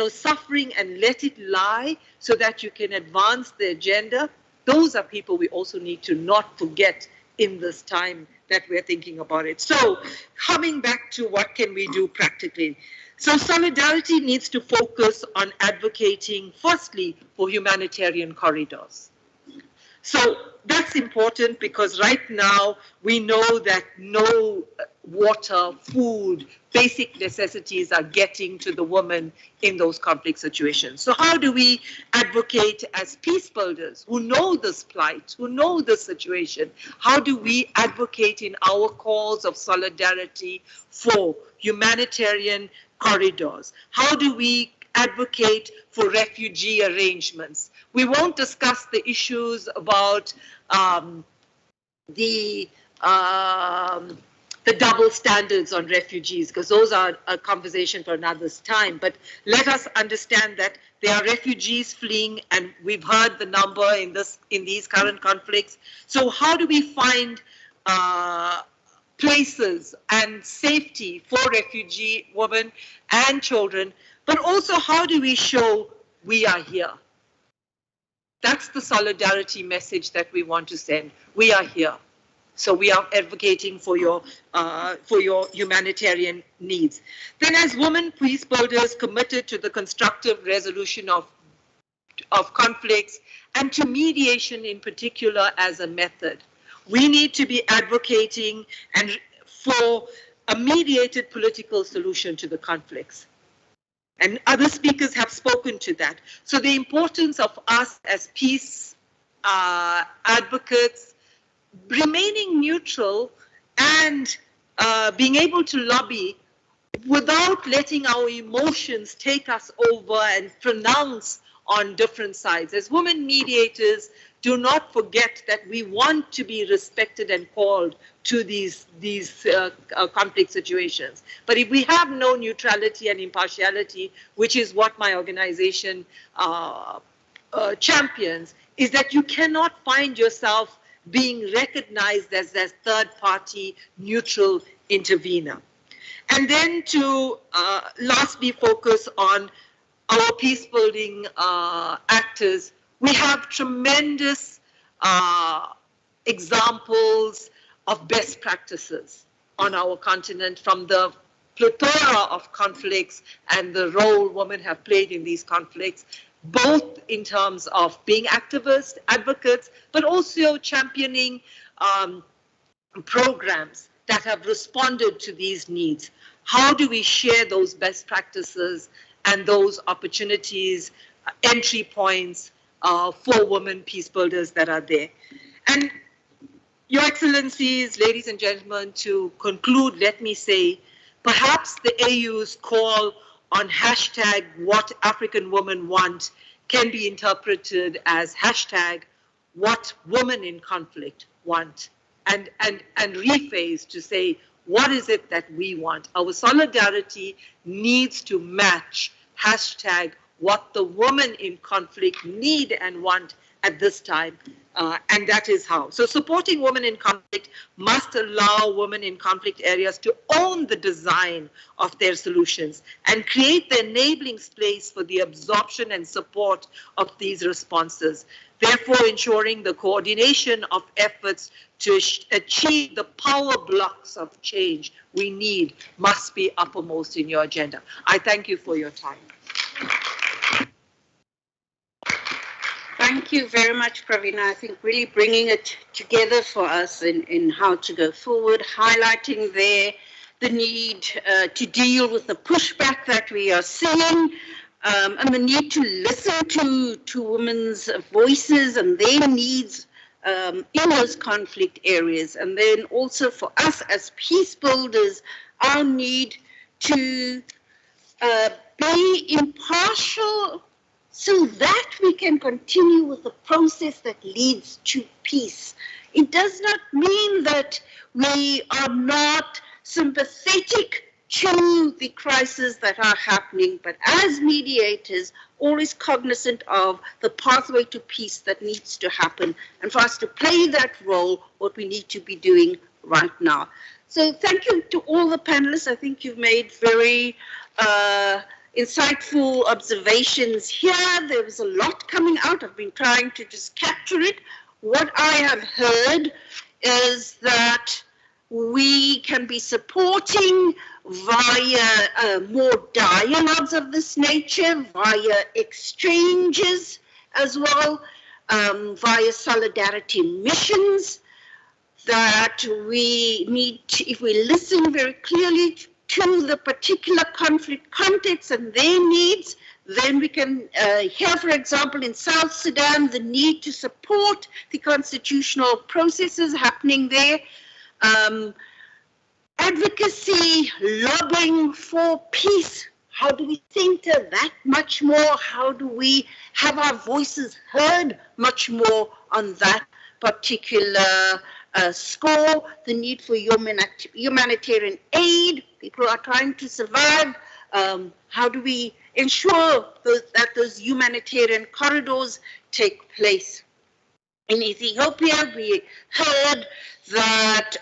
suffering and let it lie so that you can advance the agenda, those are people we also need to not forget in this time that we're thinking about it. So coming back to what can we do practically? So solidarity needs to focus on advocating, firstly, for humanitarian corridors. So that's important because right now we know that no water, food, basic necessities are getting to the woman in those conflict situations. So how do we advocate as peace builders who know this plight, who know this situation? How do we advocate in our calls of solidarity for humanitarian corridors? How do we advocate for refugee arrangements? We won't discuss the issues about the double standards on refugees, because those are a conversation for another time. But let us understand that there are refugees fleeing, and we've heard the number in these current conflicts. So how do we find places and safety for refugee women and children? But also, how do we show we are here? That's the solidarity message that we want to send. We are here. So we are advocating for your humanitarian needs. Then as women peace builders committed to the constructive resolution of conflicts and to mediation in particular as a method, we need to be advocating for a mediated political solution to the conflicts. And other speakers have spoken to that. So the importance of us as peace advocates, remaining neutral and being able to lobby without letting our emotions take us over and pronounce on different sides. As women mediators, do not forget that we want to be respected and called to these conflict situations. But if we have no neutrality and impartiality, which is what my organization champions, is that you cannot find yourself being recognized as a third-party neutral intervener. And then to lastly focus on our peace-building actors. We have tremendous examples of best practices on our continent from the plethora of conflicts and the role women have played in these conflicts. both in terms of being activists, advocates, but also championing programs that have responded to these needs. How do we share those best practices and those opportunities, entry points for women peace builders that are there? And Your Excellencies, ladies and gentlemen, to conclude, let me say, perhaps the AU's call on hashtag what African women want can be interpreted as hashtag what women in conflict want, and rephrase to say, what is it that we want? Our solidarity needs to match hashtag what the women in conflict need and want at this time. And that is how. So supporting women in conflict must allow women in conflict areas to own the design of their solutions and create the enabling space for the absorption and support of these responses. Therefore, ensuring the coordination of efforts to achieve the power blocks of change we need must be uppermost in your agenda. I thank you for your time. Thank you very much, Pravina. I think really bringing it together for us in how to go forward, highlighting there the need to deal with the pushback that we are seeing, and the need to listen to women's voices and their needs in those conflict areas. And then also for us as peace builders, our need to be impartial so that we can continue with the process that leads to peace. It does not mean that we are not sympathetic to the crises that are happening, but as mediators, always cognizant of the pathway to peace that needs to happen. And for us to play that role, what we need to be doing right now. So thank you to all the panelists. I think you've made very insightful observations here. There was a lot coming out. I've been trying to just capture it. What I have heard is that we can be supporting via more dialogues of this nature, via exchanges as well, via solidarity missions, that we need to, if we listen very clearly to the particular conflict context and their needs, then we can hear, for example, in South Sudan, the need to support the constitutional processes happening there. Advocacy, lobbying for peace. How do we center that much more? How do we have our voices heard much more on that particular score? The need for humanitarian aid. People are trying to survive. How do we ensure that those humanitarian corridors take place? In Ethiopia, we heard that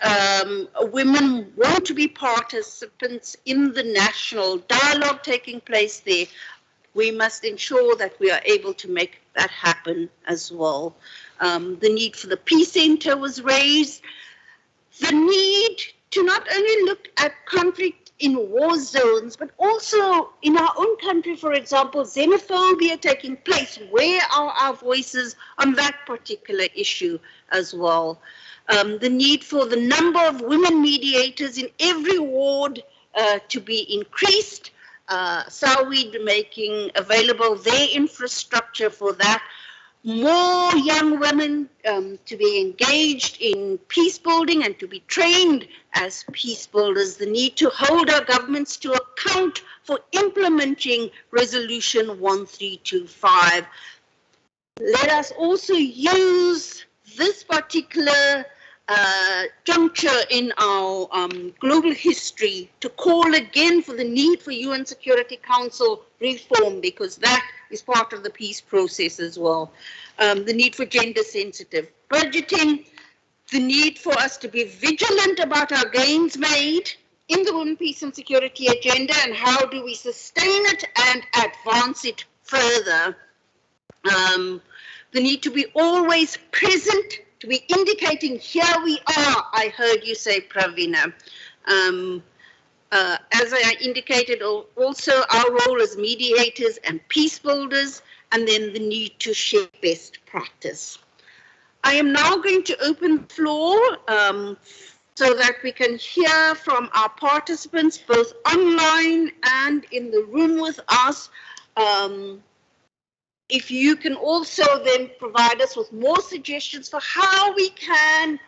women want to be participants in the national dialogue taking place there. We must ensure that we are able to make that happen as well. The need for the peace center was raised. The need to not only look at conflict in war zones, but also in our own country, for example, xenophobia taking place. Where are our voices on that particular issue as well? The need for the number of women mediators in every ward to be increased. Saudi making available their infrastructure for that. More young women to be engaged in peace building and to be trained as peace builders. The need to hold our governments to account for implementing Resolution 1325. Let us also use this particular juncture in our global history to call again for the need for UN Security Council reform, because that is part of the peace process as well. The need for gender-sensitive budgeting, the need for us to be vigilant about our gains made in the Women, Peace and Security agenda, and how do we sustain it and advance it further. The need to be always present, to be indicating, here we are, I heard you say, Pravina. As I indicated, also our role as mediators and peace builders, and then the need to share best practice. I am now going to open the floor so that we can hear from our participants, both online and in the room with us. If you can also then provide us with more suggestions for how we can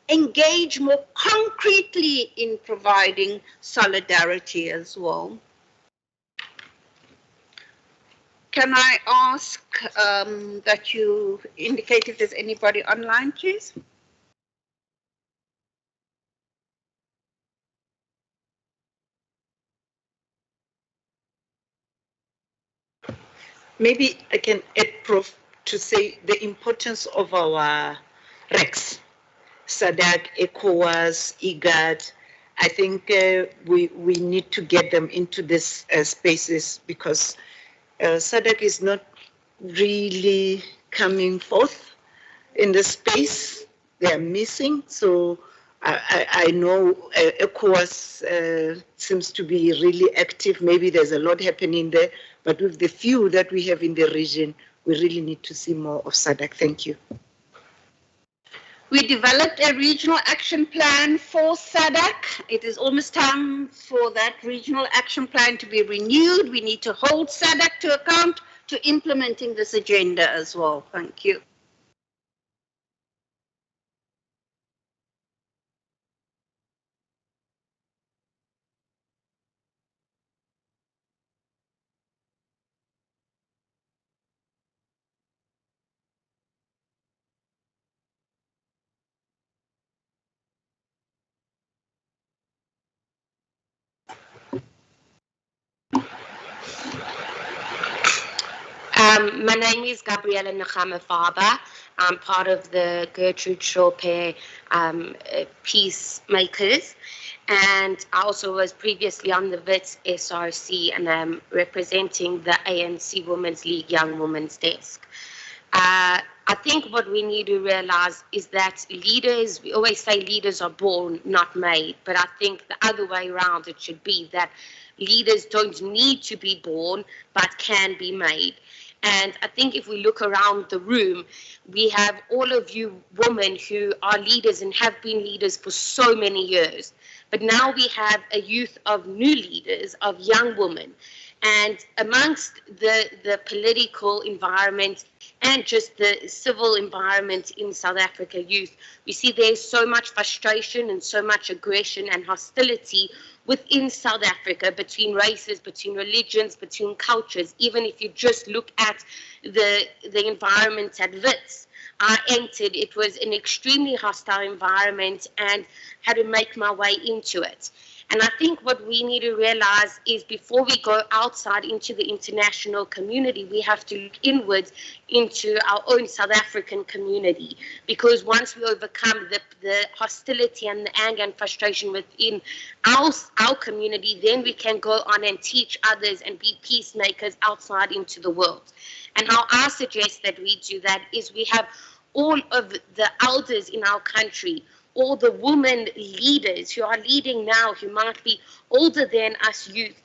engage more concretely in providing solidarity as well. Can I ask that you indicate if there's anybody online, please? Maybe I can add, Prof, to say the importance of our RECs, SADC, ECOWAS, IGAD. I think we need to get them into these spaces because SADC is not really coming forth in the space. They are missing. So I know ECOWAS seems to be really active. Maybe there's a lot happening there, but with the few that we have in the region, we really need to see more of SADC. Thank you. We developed a regional action plan for SADC. It is almost time for that regional action plan to be renewed. We need to hold SADC to account to implementing this agenda as well. Thank you. My name is Gabriella Nakama-Faba. I'm part of the Gertrude Shorpe Peacemakers, and I also was previously on the WITS SRC, and I'm representing the ANC Women's League Young Women's Desk. I think what we need to realize is that leaders, we always say leaders are born, not made, but I think the other way around it should be that leaders don't need to be born, but can be made. And I think if we look around the room, we have all of you women who are leaders and have been leaders for so many years. But now we have a youth of new leaders, of young women. And amongst the political environment and just the civil environment in South Africa youth, we see there's so much frustration and so much aggression and hostility within South Africa, between races, between religions, between cultures. Even if you just look at the environment at WITS, I entered, it was an extremely hostile environment and had to make my way into it. And I think what we need to realize is before we go outside into the international community, we have to look inwards into our own South African community. Because once we overcome the hostility and the anger and frustration within our community, then we can go on and teach others and be peacemakers outside into the world. And how I suggest that we do that is we have all of the elders in our country, all the women leaders who are leading now, who might be older than us youth,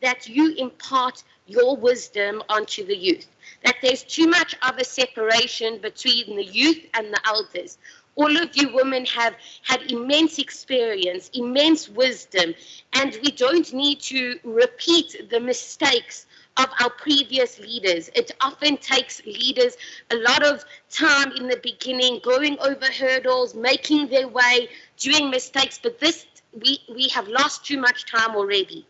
that you impart your wisdom onto the youth. That there's too much of a separation between the youth and the elders. All of you women have had immense experience, immense wisdom, and we don't need to repeat the mistakes of our previous leaders. It often takes leaders a lot of time in the beginning, going over hurdles, making their way, doing mistakes, but this, we have lost too much time already.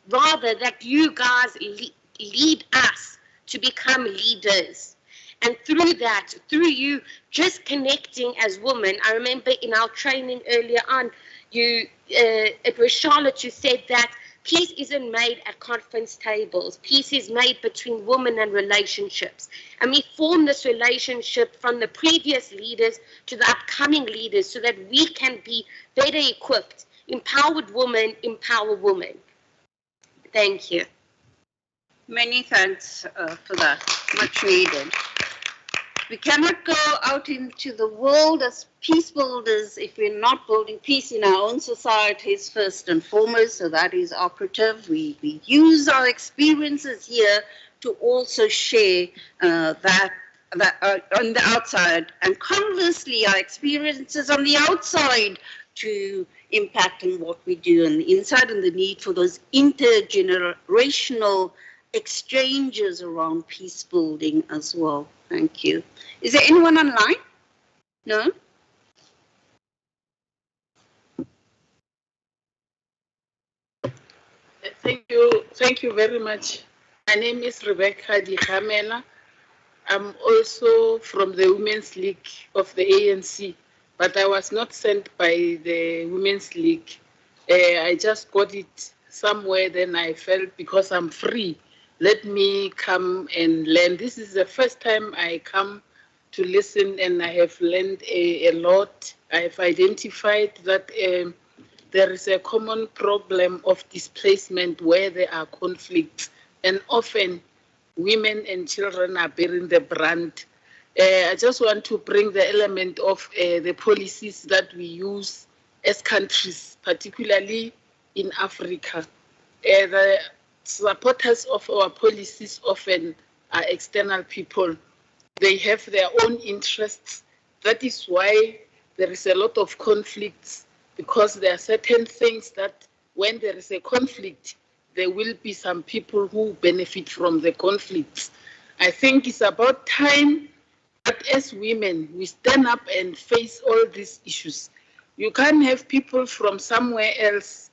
Rather that you guys lead us to become leaders. And through that, through you just connecting as women, I remember in our training earlier on, it was Charlotte who said that peace isn't made at conference tables. Peace is made between women and relationships. And we form this relationship from the previous leaders to the upcoming leaders so that we can be better equipped. Empowered women empower women. Thank you. Many thanks for that. Much needed. We cannot go out into the world as peace builders if we're not building peace in our own societies first and foremost. So that is operative. We use our experiences here to also share that on the outside, and conversely, our experiences on the outside to impact on what we do on the inside, and the need for those intergenerational exchanges around peace building as well. Thank you. Is there anyone online? No? Thank you very much. My name is Rebecca Dihamela. I'm also from the Women's League of the ANC, but I was not sent by the Women's League. I just got it somewhere, then I felt because I'm free, let me come and learn. This is the first time I come to listen, and I have learned a lot. I've identified that there is a common problem of displacement where there are conflicts, and often women and children are bearing the brunt. I just want to bring the element of the policies that we use as countries, particularly in Africa. The supporters of our policies often are external people. They have their own interests. That is why there is a lot of conflicts, because there are certain things that when there is a conflict, there will be some people who benefit from the conflicts. I think it's about time that as women, we stand up and face all these issues. You can't have people from somewhere else,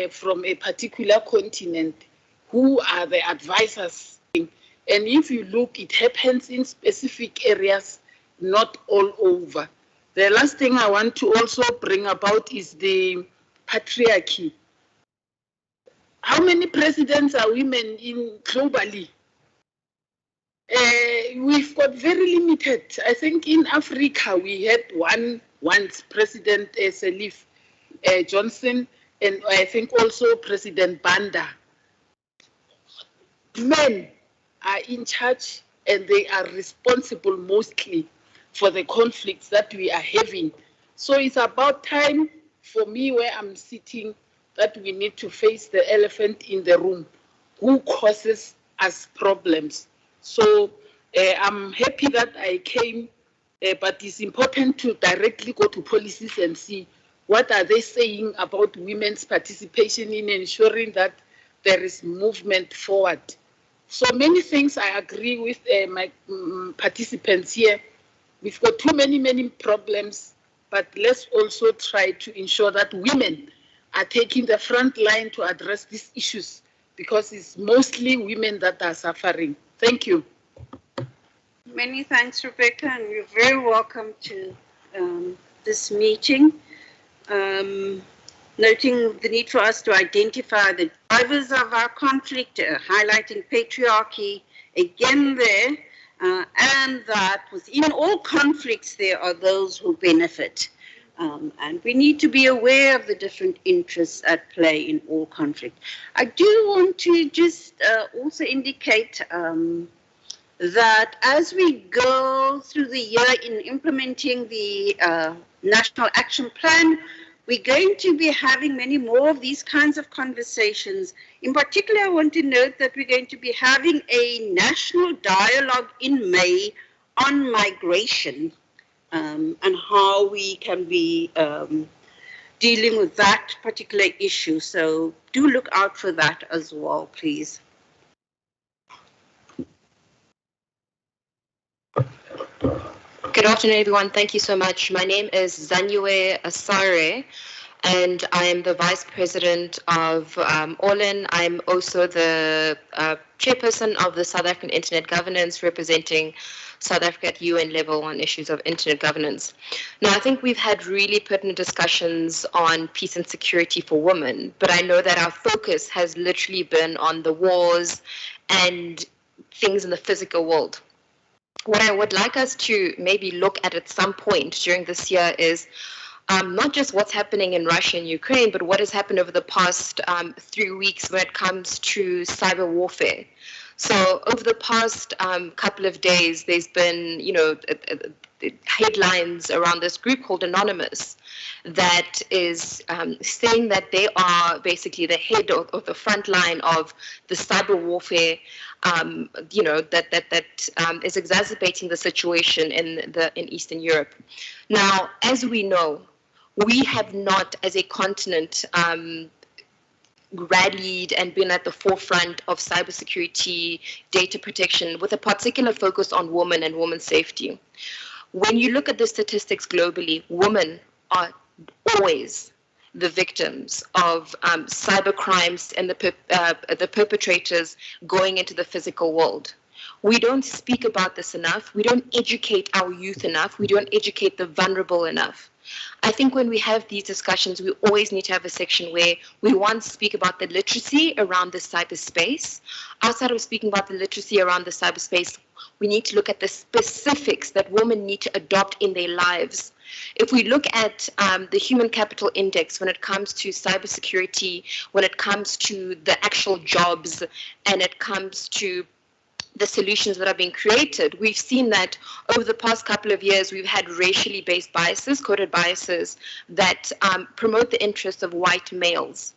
from a particular continent, who are the advisors. And if you look, it happens in specific areas, not all over. The last thing I want to also bring about is the patriarchy. How many presidents are women in globally? We've got very limited. I think in Africa we had once President Sirleaf Johnson, and I think also President Banda. Men are in charge, and they are responsible mostly for the conflicts that we are having. So it's about time for me, where I'm sitting, that we need to face the elephant in the room, who causes us problems. So I'm happy that I came, but it's important to directly go to policies and see what are they saying about women's participation in ensuring that there is movement forward. So many things I agree with my participants here. We've got too many problems, but let's also try to ensure that women are taking the front line to address these issues, because it's mostly women that are suffering. Thank you. Many thanks, Rebecca, and you're very welcome to this meeting. Noting the need for us to identify the drivers of our conflict, highlighting patriarchy again there, and that within all conflicts there are those who benefit. And we need to be aware of the different interests at play in all conflict. I do want to just also indicate that as we go through the year in implementing the National Action Plan, we're going to be having many more of these kinds of conversations. In particular, I want to note that we're going to be having a national dialogue in May on migration, and how we can be dealing with that particular issue. So do look out for that as well, please. Good afternoon, everyone. Thank you so much. My name is Zanyue Asare, and I am the Vice President of Orlin. I'm also the Chairperson of the South African Internet Governance, representing South Africa at UN level on issues of internet governance. Now, I think we've had really pertinent discussions on peace and security for women, but I know that our focus has literally been on the wars and things in the physical world. What I would like us to maybe look at some point during this year is not just what's happening in Russia and Ukraine, but what has happened over the past 3 weeks when it comes to cyber warfare. So over the past couple of days, there's been, headlines around this group called Anonymous that is saying that they are basically the head of the front line of the cyber warfare, that is exacerbating the situation in Eastern Europe. Now, as we know, we have not, as a continent, rallied and been at the forefront of cybersecurity, data protection, with a particular focus on women and women's safety. When you look at the statistics globally, women are always the victims of cyber crimes and the perpetrators going into the physical world. We don't speak about this enough. We don't educate our youth enough. We don't educate the vulnerable enough. I think when we have these discussions, we always need to have a section where we speak about the literacy around the cyberspace. Outside of speaking about the literacy around the cyberspace, we need to look at the specifics that women need to adopt in their lives. If we look at the Human Capital Index when it comes to cybersecurity, when it comes to the actual jobs, and it comes to the solutions that are being created, we've seen that over the past couple of years, we've had racially based biases, coded biases, that promote the interests of white males.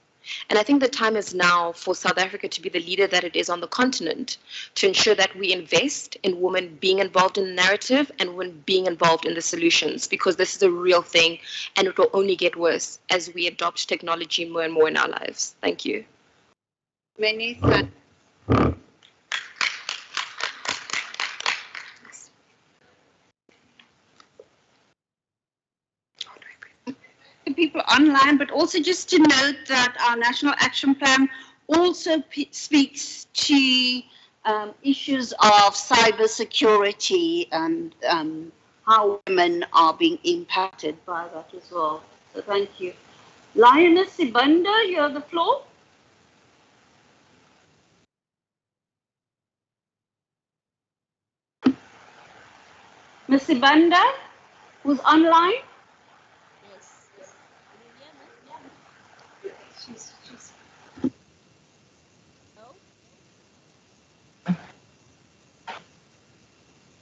And I think the time is now for South Africa to be the leader that it is on the continent, to ensure that we invest in women being involved in the narrative and women being involved in the solutions, because this is a real thing and it will only get worse as we adopt technology more and more in our lives. Thank you. Many thanks. People online, but also just to note that our National Action Plan also speaks to issues of cybersecurity and how women are being impacted by that as well. So thank you. Lioness Sibanda, you have the floor. Ms. Sibanda, who's online?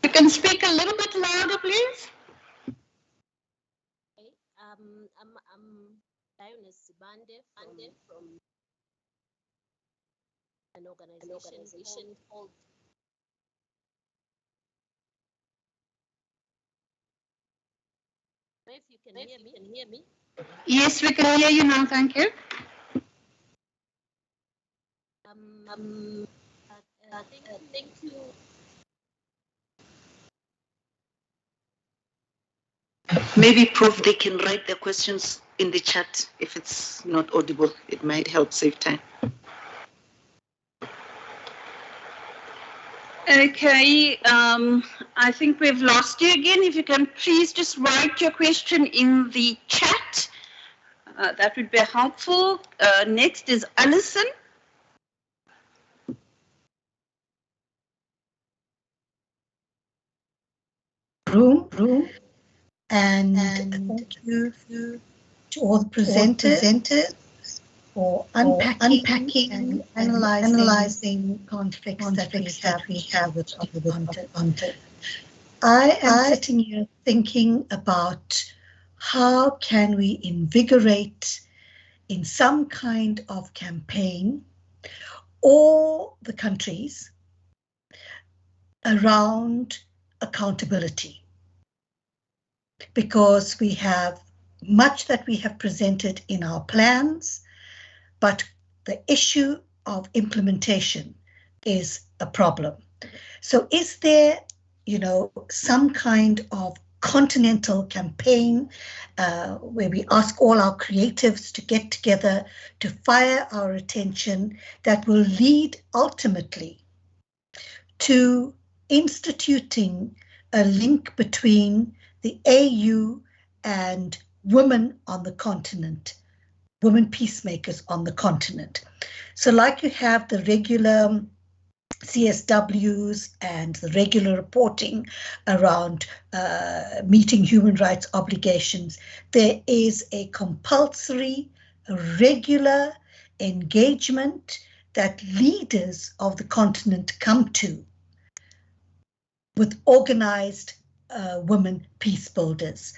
You can speak a little bit louder, please. Okay. I'm Lioness Sibande from an organization called if you can hear me. Yes, we can hear you now. Thank you. Thank you. Maybe, Prof, they can write their questions in the chat. If it's not audible, it might help save time. Okay, I think we've lost you again. If you can please just write your question in the chat, that would be helpful. Next is Alison. Room. And thank you to all the presenters for unpacking and analyzing conflicts that we have with content. I am sitting here thinking about how can we invigorate in some kind of campaign all the countries around accountability, because we have much that we have presented in our plans, but the issue of implementation is a problem. So is there, some kind of continental campaign where we ask all our creatives to get together to fire our attention that will lead ultimately to instituting a link between the AU and women on the continent, women peacemakers on the continent. So like you have the regular CSWs and the regular reporting around meeting human rights obligations, there is a compulsory, regular engagement that leaders of the continent come to with organized women peace builders.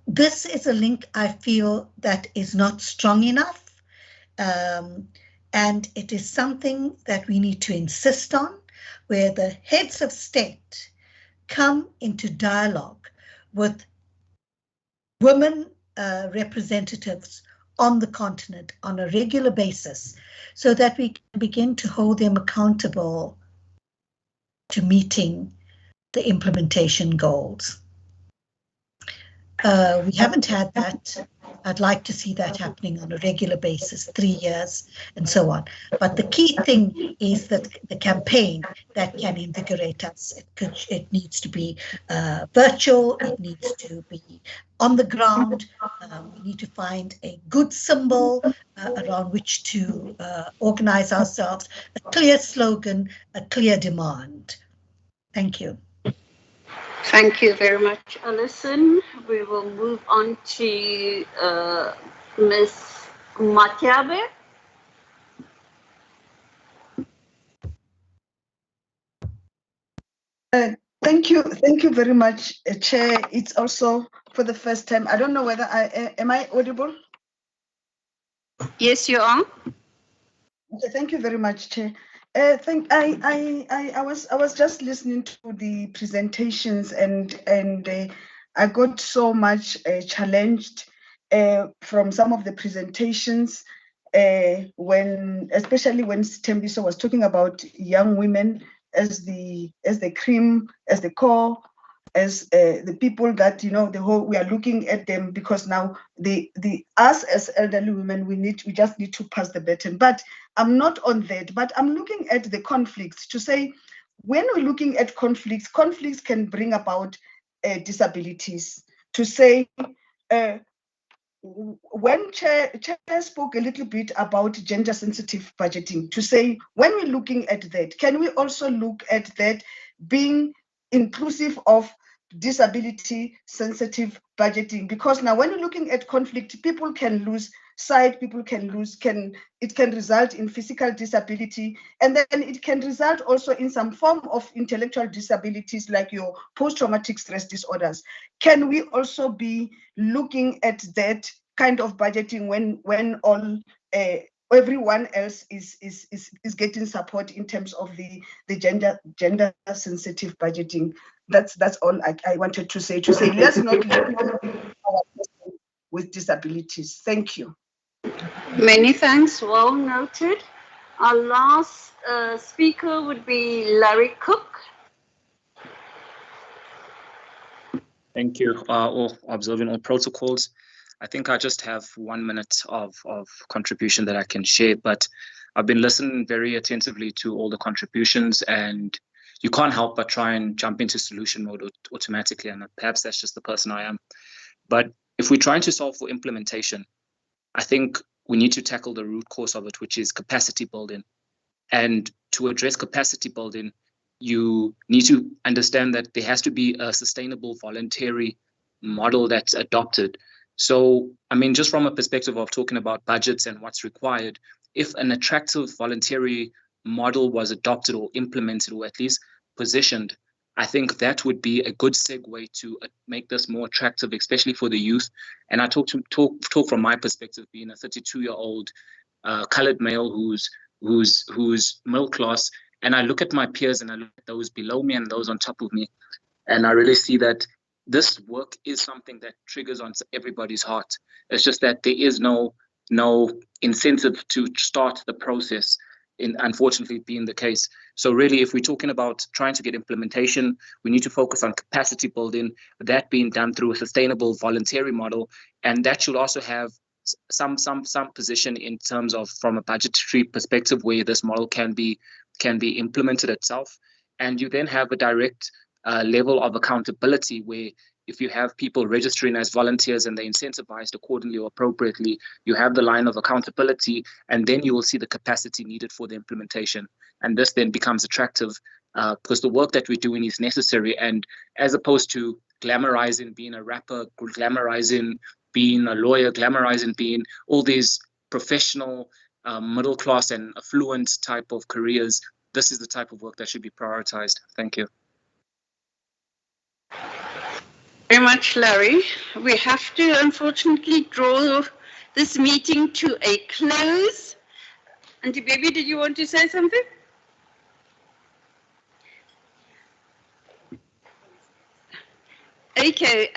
this is a link I feel that is not strong enough, and it is something that we need to insist on, where the heads of state come into dialogue with women representatives on the continent on a regular basis, so that we can begin to hold them accountable to meeting the implementation goals. We haven't had that. I'd like to see that happening on a regular basis, 3 years and so on. But the key thing is that the campaign that can invigorate us. It needs to be virtual. It needs to be on the ground. We need to find a good symbol around which to organize ourselves, a clear slogan, a clear demand. Thank you. Thank you very much, Alison. We will move on to Ms. Matyabe. Thank you very much, Chair. It's also for the first time. I don't know whether am I audible? Yes, you are. Okay, thank you very much, Chair. I was just listening to the presentations and I got so much challenged from some of the presentations especially when Tembiso was talking about young women as the cream, as the core, as the people that we are looking at them, because now us as elderly women we just need to pass the baton. But I'm not on that, but I'm looking at the conflicts to say, when we're looking at conflicts can bring about disabilities. To say, when Chair spoke a little bit about gender sensitive budgeting, to say, when we're looking at that, can we also look at that being inclusive of disability sensitive budgeting? Because now when you're looking at conflict, people can lose sight, it can result in physical disability, and then it can result also in some form of intellectual disabilities like your post-traumatic stress disorders. Can we also be looking at that kind of budgeting when all everyone else is getting support in terms of the gender sensitive budgeting? That's all I wanted to say. Let's not let our person with disabilities. Thank you. Many thanks. Well noted. Our last speaker would be Larry Cook. Thank you. All observing all protocols. I think I just have 1 minute of contribution that I can share, but I've been listening very attentively to all the contributions, and you can't help but try and jump into solution mode automatically, and perhaps that's just the person I am. But if we're trying to solve for implementation, I think we need to tackle the root cause of it, which is capacity building. And to address capacity building, you need to understand that there has to be a sustainable voluntary model that's adopted. So, I mean, just from a perspective of talking about budgets and what's required, if an attractive voluntary model was adopted or implemented, or at least positioned, I think that would be a good segue to make this more attractive, especially for the youth. And I talk from my perspective, being a 32-year-old colored male who's middle class, and I look at my peers and I look at those below me and those on top of me, and I really see that this work is something that triggers on everybody's heart. It's just that there is no incentive to start the process, unfortunately being the case. So really, if we're talking about trying to get implementation, we need to focus on capacity building, that being done through a sustainable voluntary model. And that should also have some position in terms of, from a budgetary perspective, where this model can be implemented itself. And you then have a direct level of accountability, where if you have people registering as volunteers and they're incentivized accordingly or appropriately, you have the line of accountability, and then you will see the capacity needed for the implementation. And this then becomes attractive because the work that we're doing is necessary. And as opposed to glamorizing being a rapper, glamorizing being a lawyer, glamorizing being all these professional, middle class and affluent type of careers, this is the type of work that should be prioritized. Thank you. Very much, Larry. We have to unfortunately draw this meeting to a close. Auntie Baby, did you want to say something? Okay,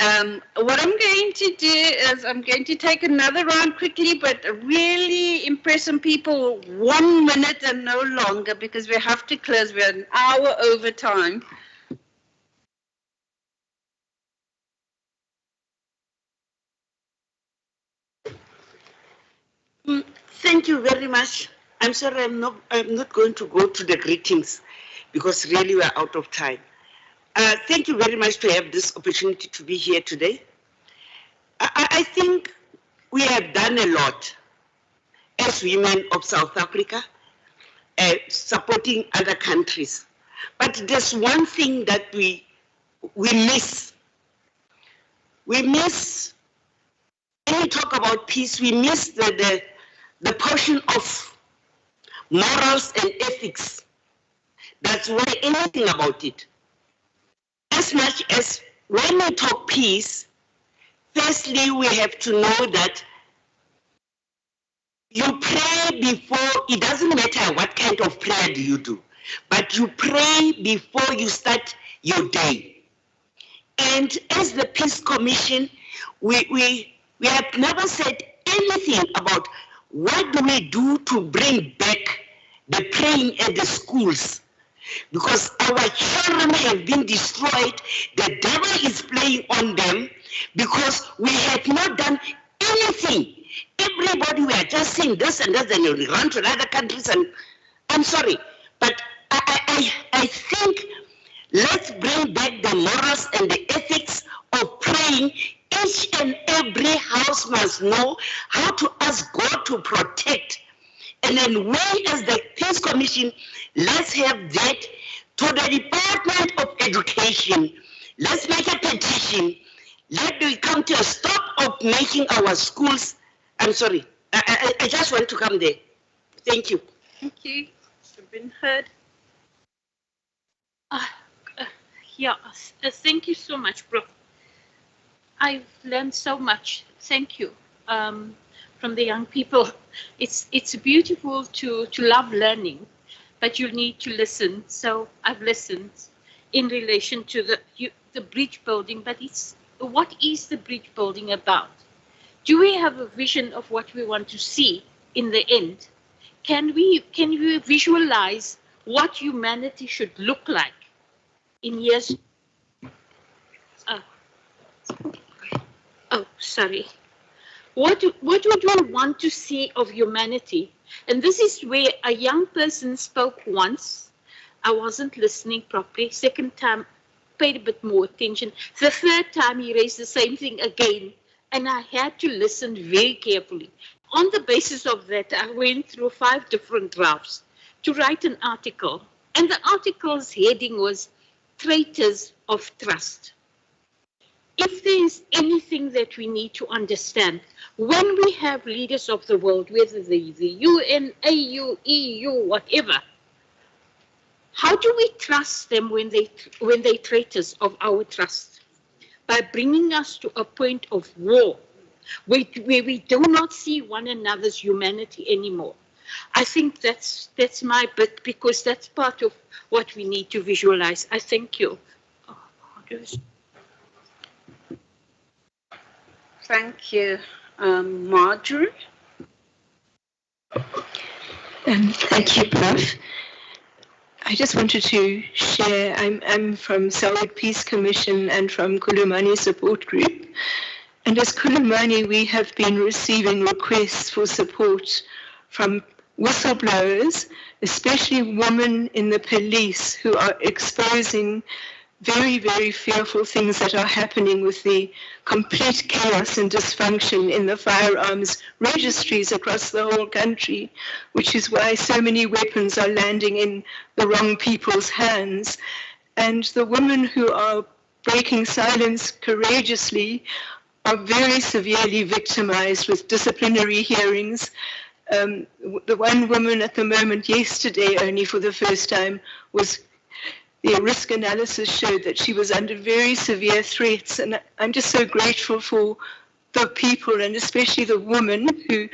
what I'm going to do is I'm going to take another round quickly, but really impress on people 1 minute and no longer because we have to close. We're an hour over time. Thank you very much. I'm sorry, I'm not going to go to the greetings because really we're out of time. Thank you very much to have this opportunity to be here today. I think we have done a lot as women of South Africa, supporting other countries. But there's one thing that we miss. We miss, when we talk about peace, we miss the portion of morals and ethics. That's why anything about it. As much as when we talk peace, firstly, we have to know that you pray before, it doesn't matter what kind of prayer do you do, but you pray before you start your day. And as the Peace Commission, we have never said anything about what do we do to bring back the praying at the schools. Because our children have been destroyed, the devil is playing on them because we have not done anything. Everybody, we are just saying this and that, and we run to other countries, and I'm sorry, but I think let's bring back the morals and the ethics of praying. Each and every house must know how to ask God to protect. And then we as the Peace Commission, let's have that to the Department of Education. Let's make a petition. Let me come to a stop of making our schools. I'm sorry. I just want to come there. Thank you. Thank you. You've been heard. Thank you so much, Brooke. I've learned so much. Thank you from the young people. It's beautiful to love learning, but you need to listen. So I've listened in relation to the bridge building, but what is the bridge building about? Do we have a vision of what we want to see in the end? Can we visualize what humanity should look like in years? Sorry. What would we want to see of humanity? And this is where a young person spoke once. I wasn't listening properly. Second time, paid a bit more attention. The third time, he raised the same thing again. And I had to listen very carefully. On the basis of that, I went through 5 different drafts to write an article. And the article's heading was Traitors of Trust. If there is anything that we need to understand, when we have leaders of the world, whether the UN, AU, EU, whatever, how do we trust them when they traitors of our trust? By bringing us to a point of war, where we do not see one another's humanity anymore. I think that's my bit, because that's part of what we need to visualize. I thank you. Thank you. Marjorie? Thank you, Prof. I just wanted to share, I'm from Selwood Peace Commission and from Kulumani Support Group. And as Kulumani, we have been receiving requests for support from whistleblowers, especially women in the police who are exposing very, very fearful things that are happening with the complete chaos and dysfunction in the firearms registries across the whole country, which is why so many weapons are landing in the wrong people's hands. And the women who are breaking silence courageously are very severely victimized with disciplinary hearings. The one woman at the moment yesterday, only for the first time, was the risk analysis showed that she was under very severe threats. And I'm just so grateful for the people, and especially the women who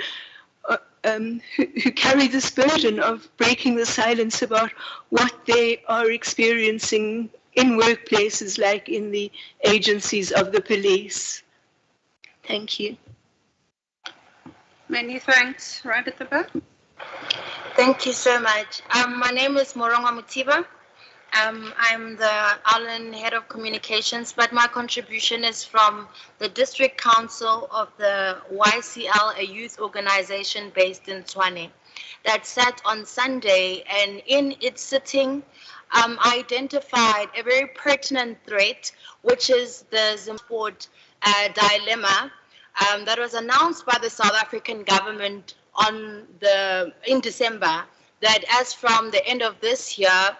carry this burden of breaking the silence about what they are experiencing in workplaces like in the agencies of the police. Thank you. Many thanks. Right at the back. Thank you so much. My name is Moronga Mutiba. I'm the Island Head of Communications, but my contribution is from the District Council of the YCL, a youth organization based in Tshwane, that sat on Sunday, and in its sitting, identified a very pertinent threat, which is the Zimbabwe dilemma that was announced by the South African government in December, that as from the end of this year,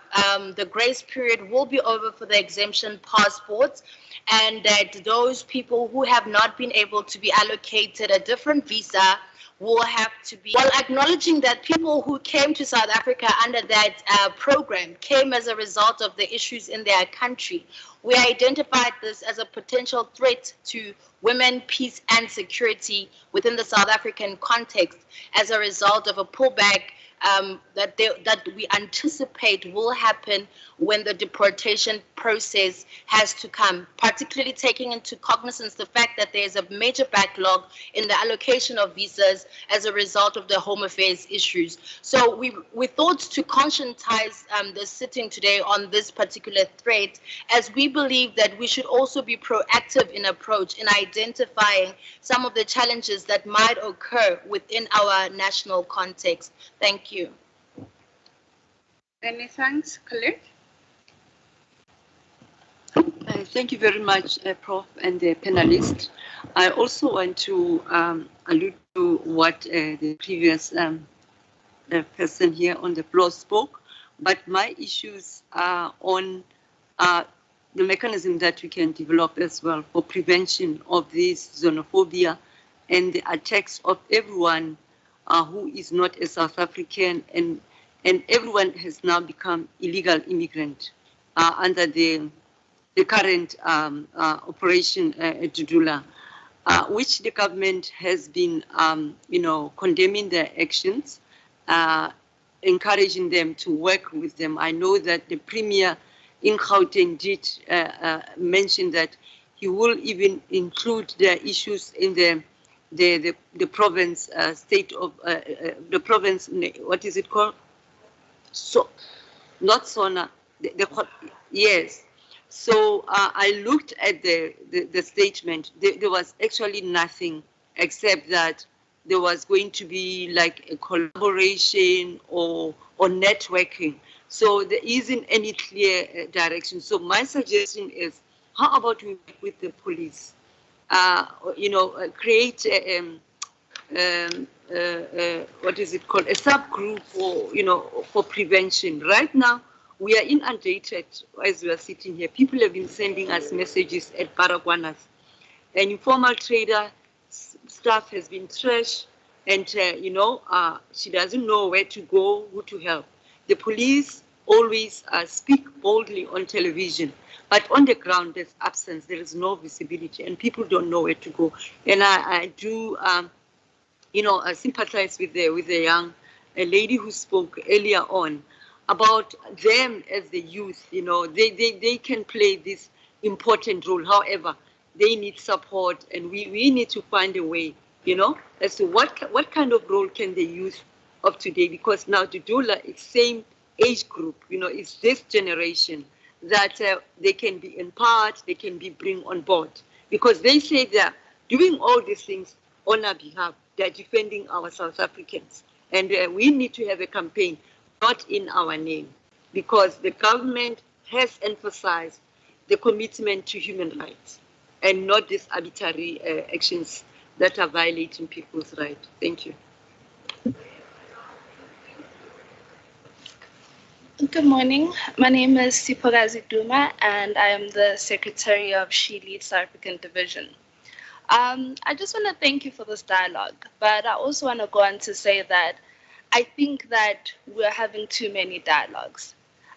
the grace period will be over for the exemption passports, and that those people who have not been able to be allocated a different visa will have to be, while acknowledging that people who came to South Africa under that program came as a result of the issues in their country. We identified this as a potential threat to women, peace, and security within the South African context as a result of a pullback that we anticipate will happen when the deportation process has to come, particularly taking into cognizance the fact that there is a major backlog in the allocation of visas as a result of the home affairs issues. So we thought to conscientize the sitting today on this particular threat, as we believe that we should also be proactive in approach in identifying some of the challenges that might occur within our national context. Thank you. Many thanks. Khalid? Thank you very much, Prof. and the panelists. I also want to allude to what the previous person here on the floor spoke, but my issues are on the mechanism that we can develop as well for prevention of this xenophobia and the attacks of everyone who is not a South African, and everyone has now become illegal immigrant under the current operation Dudula, which the government has been, condemning their actions, encouraging them to work with them. I know that the Premier in Gauteng did mention that he will even include their issues in the province, state of the province, what is it called? So, not SONA, yes. So I looked at the statement. There was actually nothing except that there was going to be like a collaboration or networking. So there isn't any clear direction. So my suggestion is, how about we work with the police? Create what is it called? A subgroup for prevention. Right now, we are inundated as we are sitting here. People have been sending us messages at Baragwanas. An informal trader staff has been trashed, and she doesn't know where to go, who to help. The police always speak boldly on television, but on the ground there's absence, there is no visibility, and people don't know where to go. And I do, I sympathize with the young lady who spoke earlier on about them as the youth. They can play this important role. However, they need support, and we need to find a way, as to what kind of role can the youth of today, because now the Dudula is same age group, it's this generation that they can be empowered, they can be bring on board, because they say they're doing all these things on our behalf. They're defending our South Africans, and we need to have a campaign, not in our name, because the government has emphasized the commitment to human rights and not these arbitrary actions that are violating people's rights. Thank you. Good morning. My name is Sipogazi Duma, and I am the Secretary of She Leads South African Division. I just want to thank you for this dialogue, but I also want to go on to say that I think that we're having too many dialogues.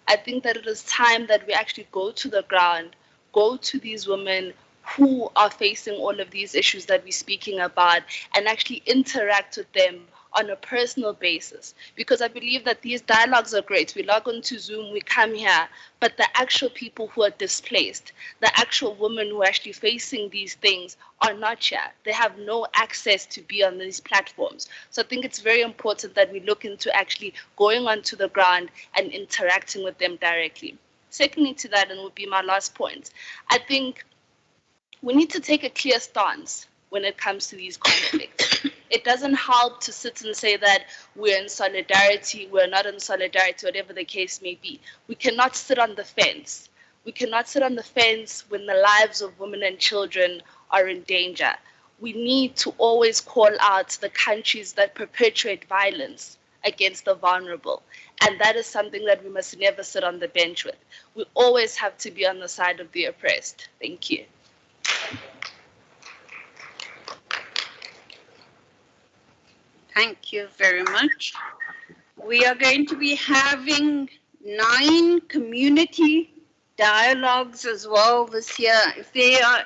I think that it is time that we actually go to the ground, go to these women who are facing all of these issues that we're speaking about, and actually interact with them on a personal basis. Because I believe that these dialogues are great. We log on to Zoom, we come here, but the actual people who are displaced, the actual women who are actually facing these things are not here. They have no access to be on these platforms. So I think it's very important that we look into actually going onto the ground and interacting with them directly. Secondly to that, and would be my last point, I think we need to take a clear stance when it comes to these conflicts. It doesn't help to sit and say that we're in solidarity, we're not in solidarity, whatever the case may be. We cannot sit on the fence. We cannot sit on the fence when the lives of women and children are in danger. We need to always call out the countries that perpetuate violence against the vulnerable. And that is something that we must never sit on the bench with. We always have to be on the side of the oppressed. Thank you. Thank you very much. We are going to be having 9 community dialogues as well this year. If there are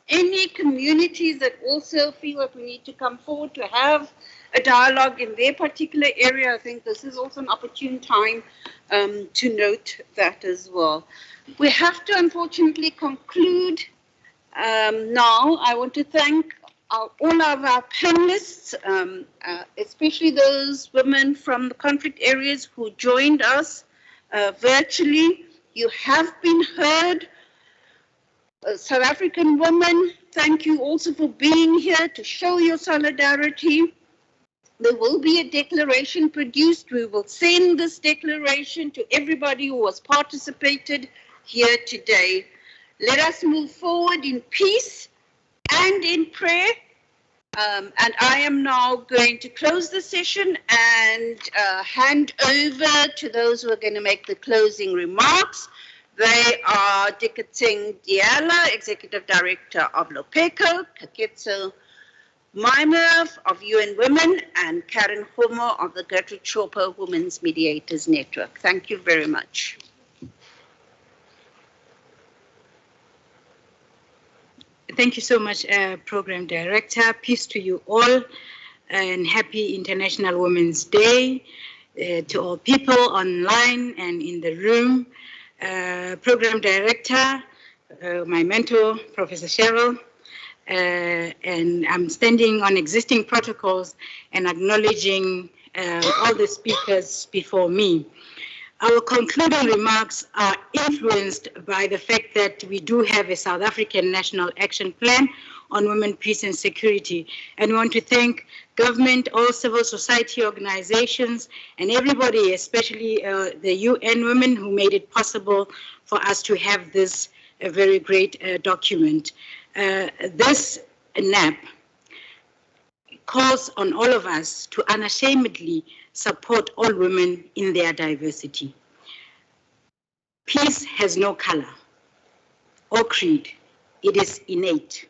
any communities that also feel that we need to come forward to have a dialogue in their particular area, I think this is also an opportune time to note that as well. We have to unfortunately conclude now. I want to thank all of our panelists, especially those women from the conflict areas who joined us virtually. You have been heard. South African women, thank you also for being here to show your solidarity. There will be a declaration produced. We will send this declaration to everybody who has participated here today. Let us move forward in peace and in prayer. And I am now going to close the session and hand over to those who are going to make the closing remarks. They are Dikating Diala, Executive Director of Lopeko, Kaketso Maimer of UN Women, and Karen Homo of the Gertrude Chopper Women's Mediators Network. Thank you very much. Thank you so much, Program Director. Peace to you all, and happy International Women's Day to all people online and in the room. Program Director, my mentor, Professor Cheryl, and I'm standing on existing protocols and acknowledging all the speakers before me. Our concluding remarks are influenced by the fact that we do have a South African National Action Plan on Women, Peace and Security. And we want to thank government, all civil society organizations, and everybody, especially the UN Women who made it possible for us to have this very great document. This NAP calls on all of us to unashamedly support all women in their diversity. Peace has no color or creed. It is innate.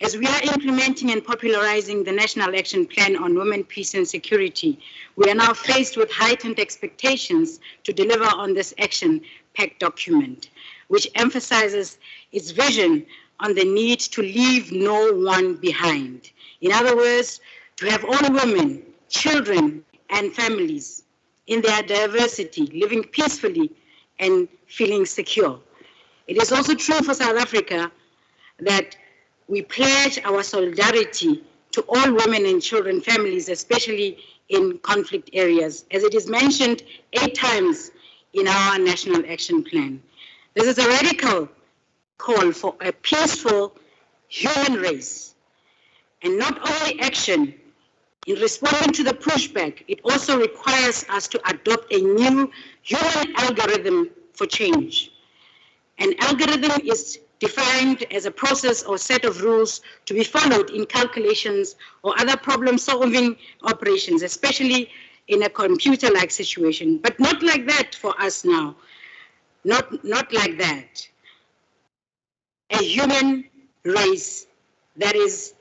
As we are implementing and popularizing the National Action Plan on Women, Peace and Security, we are now faced with heightened expectations to deliver on this action-packed document, which emphasizes its vision on the need to leave no one behind. In other words, to have all women, children, and families in their diversity living peacefully and feeling secure. It is also true for South Africa that we pledge our solidarity to all women and children, families, especially in conflict areas, as it is mentioned 8 times in our National Action Plan. This is a radical call for a peaceful human race, and not only action. In responding to the pushback, it also requires us to adopt a new human algorithm for change. An algorithm is defined as a process or set of rules to be followed in calculations or other problem-solving operations, especially in a computer-like situation. But not like that for us now. Not like that. A human race that is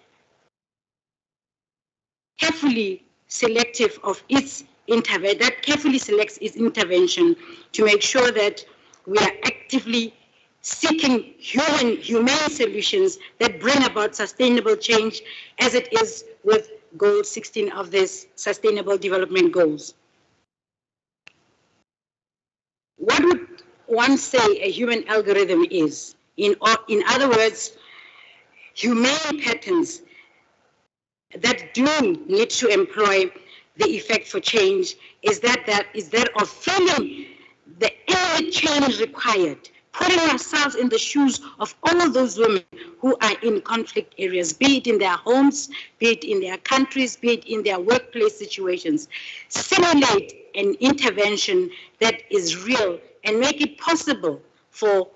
carefully selective of its that carefully selects its intervention to make sure that we are actively seeking humane solutions that bring about sustainable change, as it is with Goal 16 of this Sustainable Development Goals. What would one say a human algorithm is? In other words, humane patterns that do need to employ the effect for change is that of feeling the inner change required, putting ourselves in the shoes of all those women who are in conflict areas, be it in their homes, be it in their countries, be it in their workplace situations. Simulate an intervention that is real and make it possible for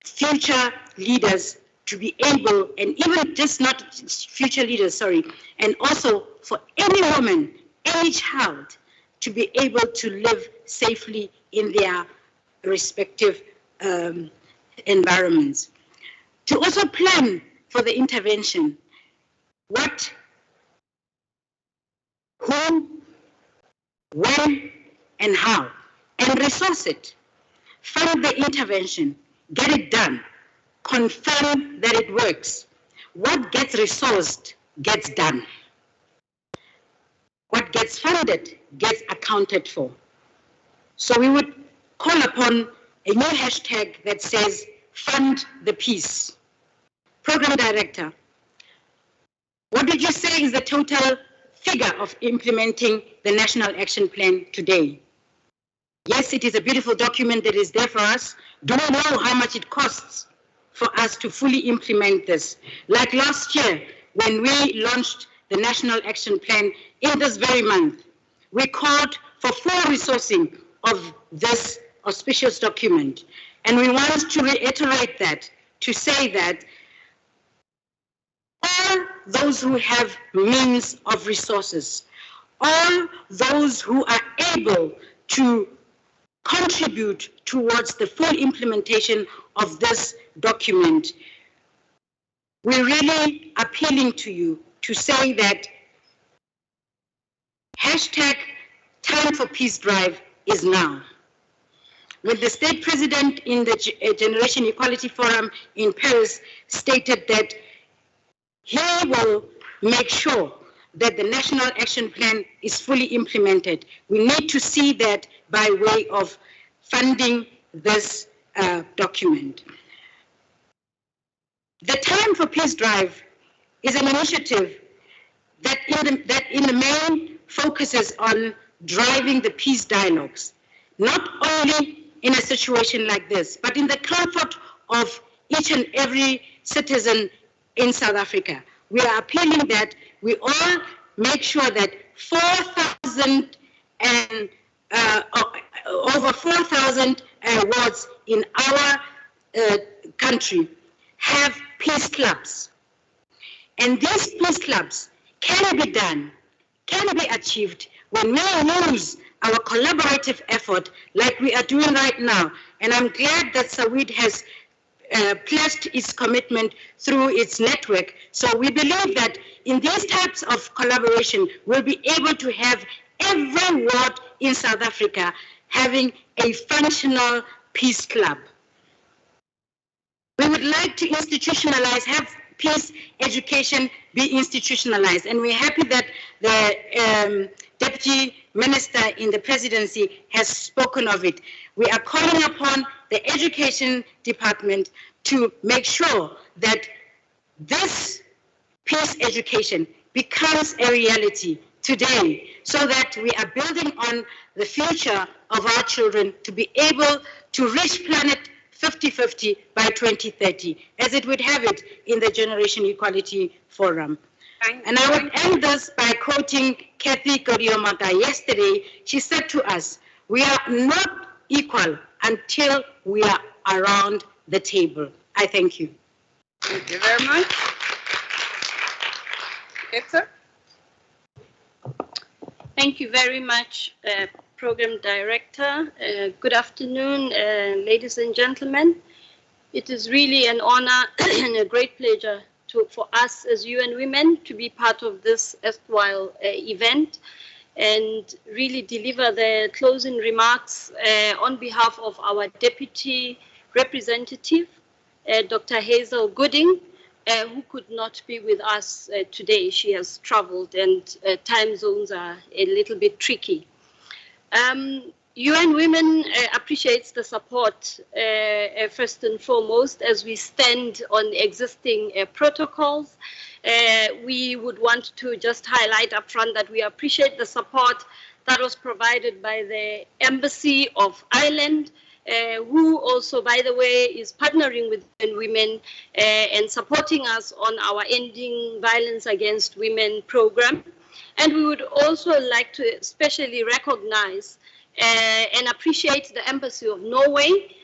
future leaders to be able, and even just not future leaders, sorry, and also for any woman, any child, to be able to live safely in their respective environments. To also plan for the intervention, what, who, when, and how, and resource it. Fund the intervention, get it done, confirm that it works. What gets resourced gets done. What gets funded gets accounted for. So we would call upon a new hashtag that says, fund the peace. Program Director, what did you say is the total figure of implementing the National Action Plan today? Yes, it is a beautiful document that is there for us. Do we know how much it costs for us to fully implement this? Like last year, when we launched the National Action Plan in this very month, we called for full resourcing of this auspicious document. And we want to reiterate that, to say that all those who have means of resources, all those who are able to contribute towards the full implementation of this document, we're really appealing to you to say that hashtag Time for Peace Drive is now. When the state president in the Generation Equality Forum in Paris stated that he will make sure that the National Action Plan is fully implemented, we need to see that by way of funding this document. The Time for Peace Drive is an initiative that in the main focuses on driving the peace dialogues, not only in a situation like this, but in the comfort of each and every citizen in South Africa. We are appealing that we all make sure that 4,000 and over 4,000 wards in our country have peace clubs. And these peace clubs can be done, can be achieved when we use our collaborative effort like we are doing right now. And I'm glad that Sawid has pledged its commitment through its network. So we believe that in these types of collaboration, we'll be able to have every ward in South Africa having a functional peace club. We would like to institutionalize, have peace education be institutionalized. And we're happy that the Deputy Minister in the presidency has spoken of it. We are calling upon the Education Department to make sure that this peace education becomes a reality today, so that we are building on the future of our children to be able to reach planet 50-50 by 2030, as it would have it in the Generation Equality Forum. And I would end this by quoting Kathy Koriomata yesterday. She said to us, we are not equal until we are around the table. I thank you. Thank you very much. Ether? Thank you very much, Program Director. Good afternoon, ladies and gentlemen. It is really an honor and a great pleasure for us as UN Women to be part of this erstwhile event. and really deliver the closing remarks on behalf of our Deputy Representative, Dr. Hazel Gooding, who could not be with us today. She has traveled and time zones are a little bit tricky. UN Women appreciates the support first and foremost as we stand on existing protocols. We would want to just highlight upfront that we appreciate the support that was provided by the Embassy of Ireland, who also, by the way, is partnering with women and supporting us on our Ending Violence Against Women program. And we would also like to especially recognize and appreciate the Embassy of Norway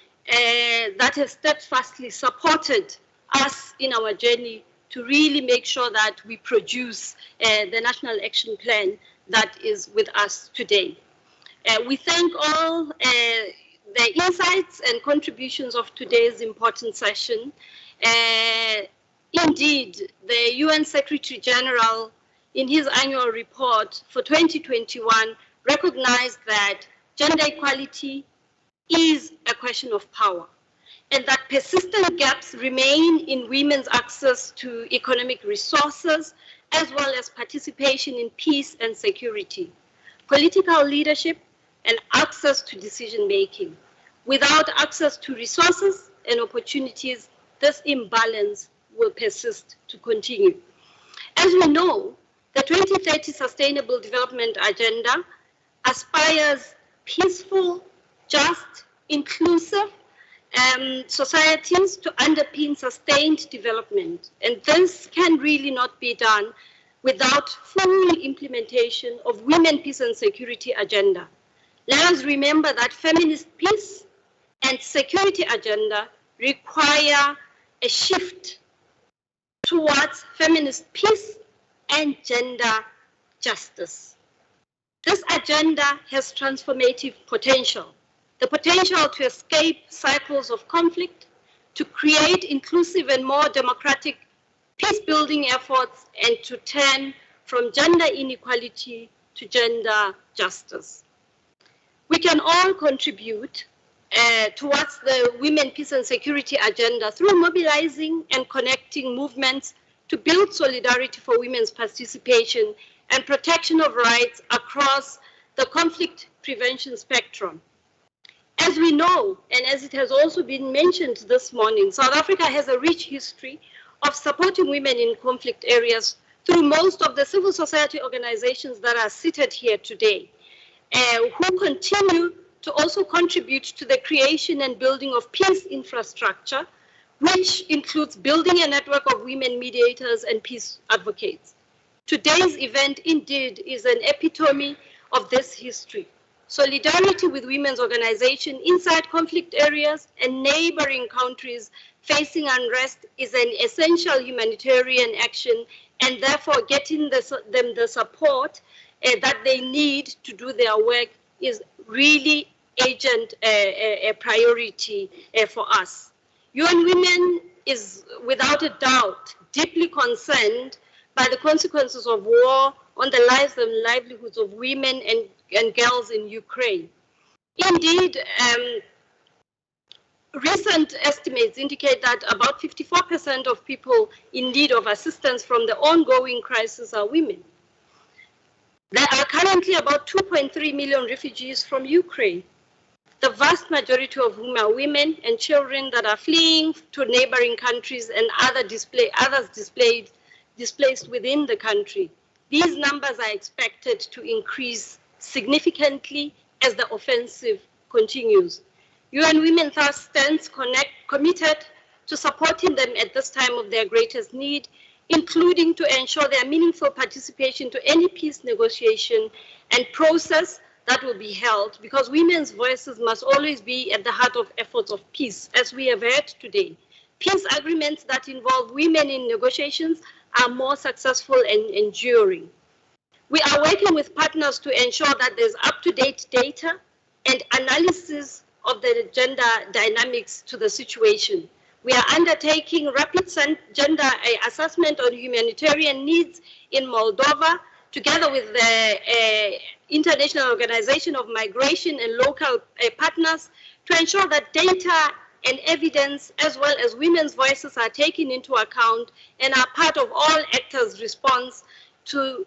that has steadfastly supported us in our journey to really make sure that we produce the National Action Plan that is with us today. We thank all the insights and contributions of today's important session. Indeed, the UN Secretary General in his annual report for 2021 recognized that gender equality is a question of power and that persistent gaps remain in women's access to economic resources as well as participation in peace and security, political leadership, and access to decision making. Without access to resources and opportunities, this imbalance will persist to continue. As we know, the 2030 Sustainable Development Agenda aspires peaceful, just, inclusive societies to underpin sustained development. And this can really not be done without full implementation of Women, Peace and Security Agenda. Let us remember that feminist peace and security agenda require a shift towards feminist peace and gender justice. This agenda has transformative potential, the potential to escape cycles of conflict, to create inclusive and more democratic peace-building efforts, and to turn from gender inequality to gender justice. We can all contribute towards the Women, Peace and Security agenda through mobilizing and connecting movements to build solidarity for women's participation and protection of rights across the conflict prevention spectrum. As we know, and as it has also been mentioned this morning, South Africa has a rich history of supporting women in conflict areas through most of the civil society organizations that are seated here today, who continue to also contribute to the creation and building of peace infrastructure, which includes building a network of women mediators and peace advocates. Today's event indeed is an epitome of this history. Solidarity with women's organizations inside conflict areas and neighboring countries facing unrest is an essential humanitarian action, and therefore getting them the support that they need to do their work is really a priority for us. UN Women is without a doubt deeply concerned by the consequences of war on the lives and livelihoods of women and girls in Ukraine. Indeed, recent estimates indicate that about 54% of people in need of assistance from the ongoing crisis are women. There are currently about 2.3 million refugees from Ukraine, the vast majority of whom are women and children that are fleeing to neighboring countries and others displaced within the country. These numbers are expected to increase significantly as the offensive continues. UN Women thus stands committed to supporting them at this time of their greatest need, including to ensure their meaningful participation to any peace negotiation and process that will be held, because women's voices must always be at the heart of efforts of peace, as we have heard today. Peace agreements that involve women in negotiations are more successful and enduring. We are working with partners to ensure that there's up-to-date data and analysis of the gender dynamics to the situation. We are undertaking rapid gender assessment on humanitarian needs in Moldova together with the International Organization of Migration and local partners, to ensure that data and evidence, as well as women's voices, are taken into account and are part of all actors' response to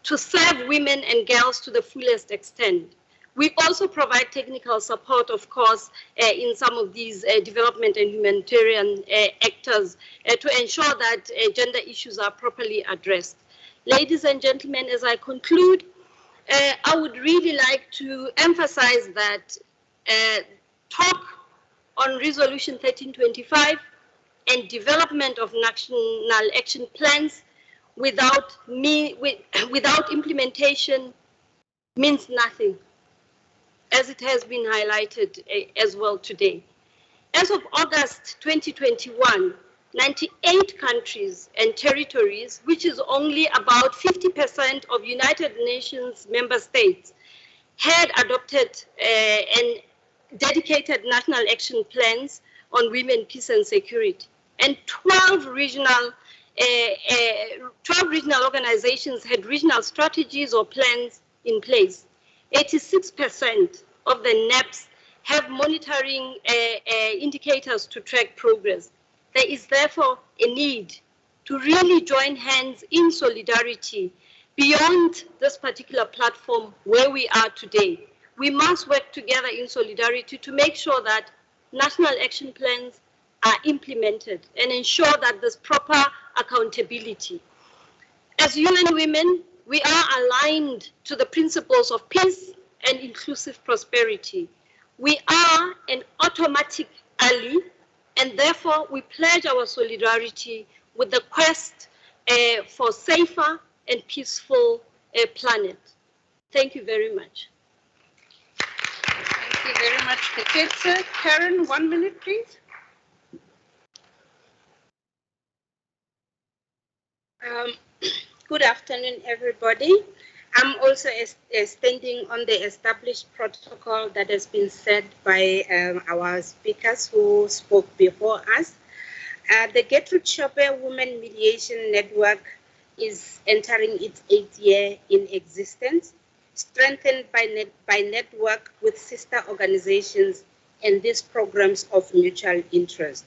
serve women and girls to the fullest extent. We also provide technical support, of course, in some of these development and humanitarian actors to ensure that gender issues are properly addressed. Ladies and gentlemen, as I conclude, I would really like to emphasize that talk on Resolution 1325 and development of national action plans without implementation means nothing, as it has been highlighted as well today. As of August 2021, 98 countries and territories, which is only about 50% of United Nations member states, had adopted and dedicated national action plans on women, peace and security. And 12 regional organizations had regional strategies or plans in place. 86% of the NEPs have monitoring indicators to track progress. There is therefore a need to really join hands in solidarity beyond this particular platform where we are today. We must work together in solidarity to make sure that national action plans are implemented and ensure that there's proper accountability. As UN Women, we are aligned to the principles of peace and inclusive prosperity. We are an automatic ally, and therefore we pledge our solidarity with the quest for safer and peaceful planet. Thank you very much. Thank you very much, Ketetse. Karen, 1 minute, please. Good afternoon, everybody. I'm also standing on the established protocol that has been set by our speakers who spoke before us. The Gertrude Chopper Women Mediation Network is entering its 8th year in existence, strengthened by network with sister organizations and these programs of mutual interest.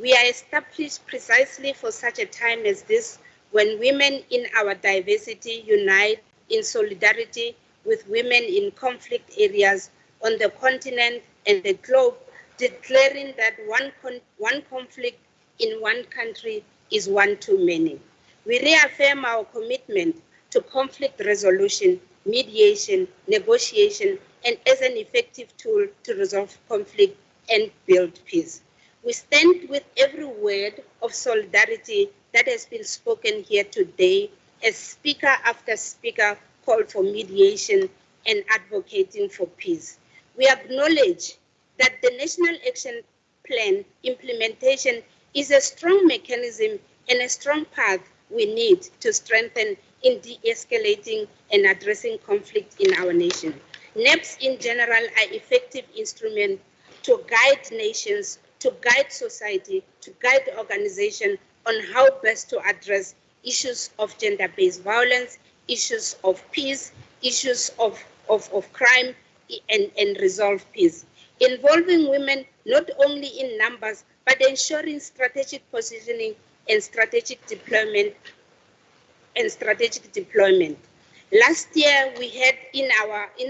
We are established precisely for such a time as this, when women in our diversity unite in solidarity with women in conflict areas on the continent and the globe, declaring that one conflict in one country is one too many. We reaffirm our commitment to conflict resolution, mediation, negotiation, and as an effective tool to resolve conflict and build peace. We stand with every word of solidarity that has been spoken here today, as speaker after speaker called for mediation and advocating for peace. We acknowledge that the National Action Plan implementation is a strong mechanism and a strong path we need to strengthen in de-escalating and addressing conflict in our nation. NEPs in general are effective instruments to guide nations, to guide society, to guide organizations on how best to address issues of gender-based violence, issues of peace, issues of crime, and resolve peace. Involving women not only in numbers, but ensuring strategic positioning and strategic deployment. Last year, we had in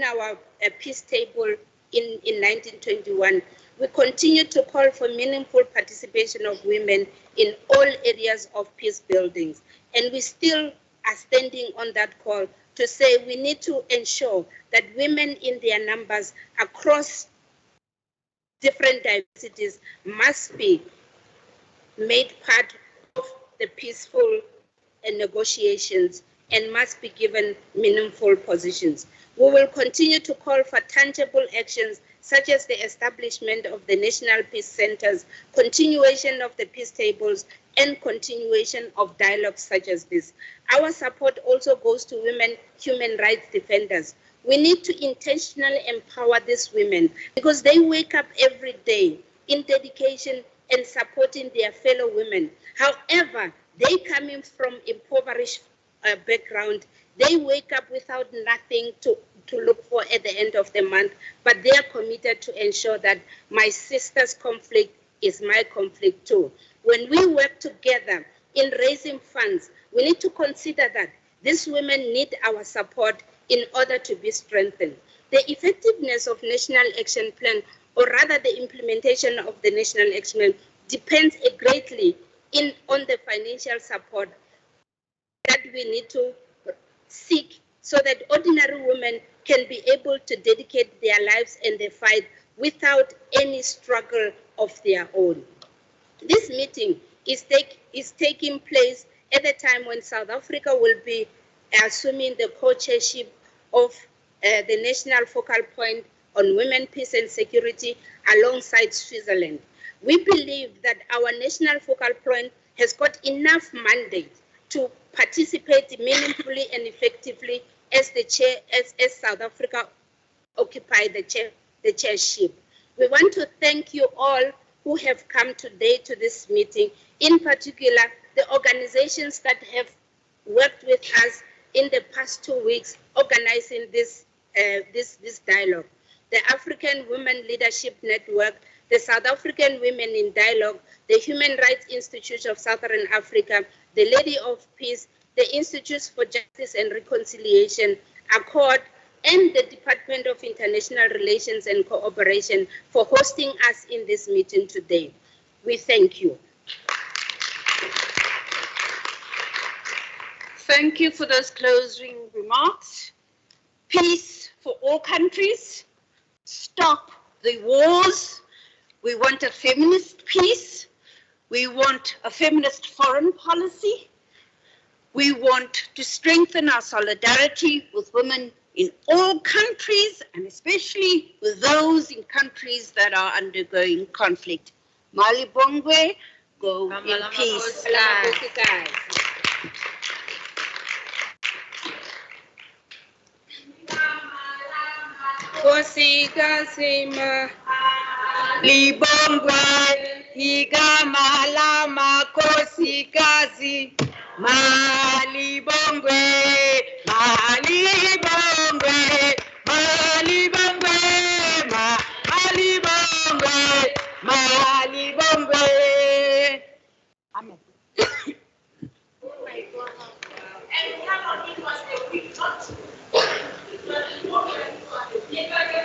our peace table in 1921, we continue to call for meaningful participation of women in all areas of peace buildings. And we still are standing on that call to say we need to ensure that women in their numbers across different diversities must be made part of the peaceful negotiations and must be given meaningful positions. We will continue to call for tangible actions such as the establishment of the National Peace Centers, continuation of the peace tables, and continuation of dialogues such as this. Our support also goes to women human rights defenders. We need to intentionally empower these women because they wake up every day in dedication and supporting their fellow women. However, they coming from impoverished background, They wake up without nothing to look for at the end of the month, but they are committed to ensure that my sister's conflict is my conflict too. When we work together in raising funds, we need to consider that these women need our support in order to be strengthened. The effectiveness of National Action Plan, or rather the implementation of the National Action Plan, depends greatly on the financial support that we need to seek so that ordinary women can be able to dedicate their lives and their fight without any struggle of their own. This meeting is taking place at the time when South Africa will be assuming the co-chairship of the National Focal Point on Women, Peace and Security alongside Switzerland. We believe that our National Focal Point has got enough mandate to participate meaningfully and effectively as South Africa occupy the chairship. We want to thank you all who have come today to this meeting, in particular the organizations that have worked with us in the past 2 weeks organizing this dialogue. The African Women Leadership Network, the South African Women in Dialogue, the Human Rights Institute of Southern Africa, the Lady of Peace, the Institutes for Justice and Reconciliation, Accord, and the Department of International Relations and Cooperation for hosting us in this meeting today. We thank you. Thank you for those closing remarks. Peace for all countries. Stop the wars. We want a feminist peace. We want a feminist foreign policy. We want to strengthen our solidarity with women in all countries, and especially with those in countries that are undergoing conflict. Malibongwe, go in peace. Kosikasima libongwe igama lama kosikazi malibongwe malibongwe malibongwe malibongwe malibongwe. Amen.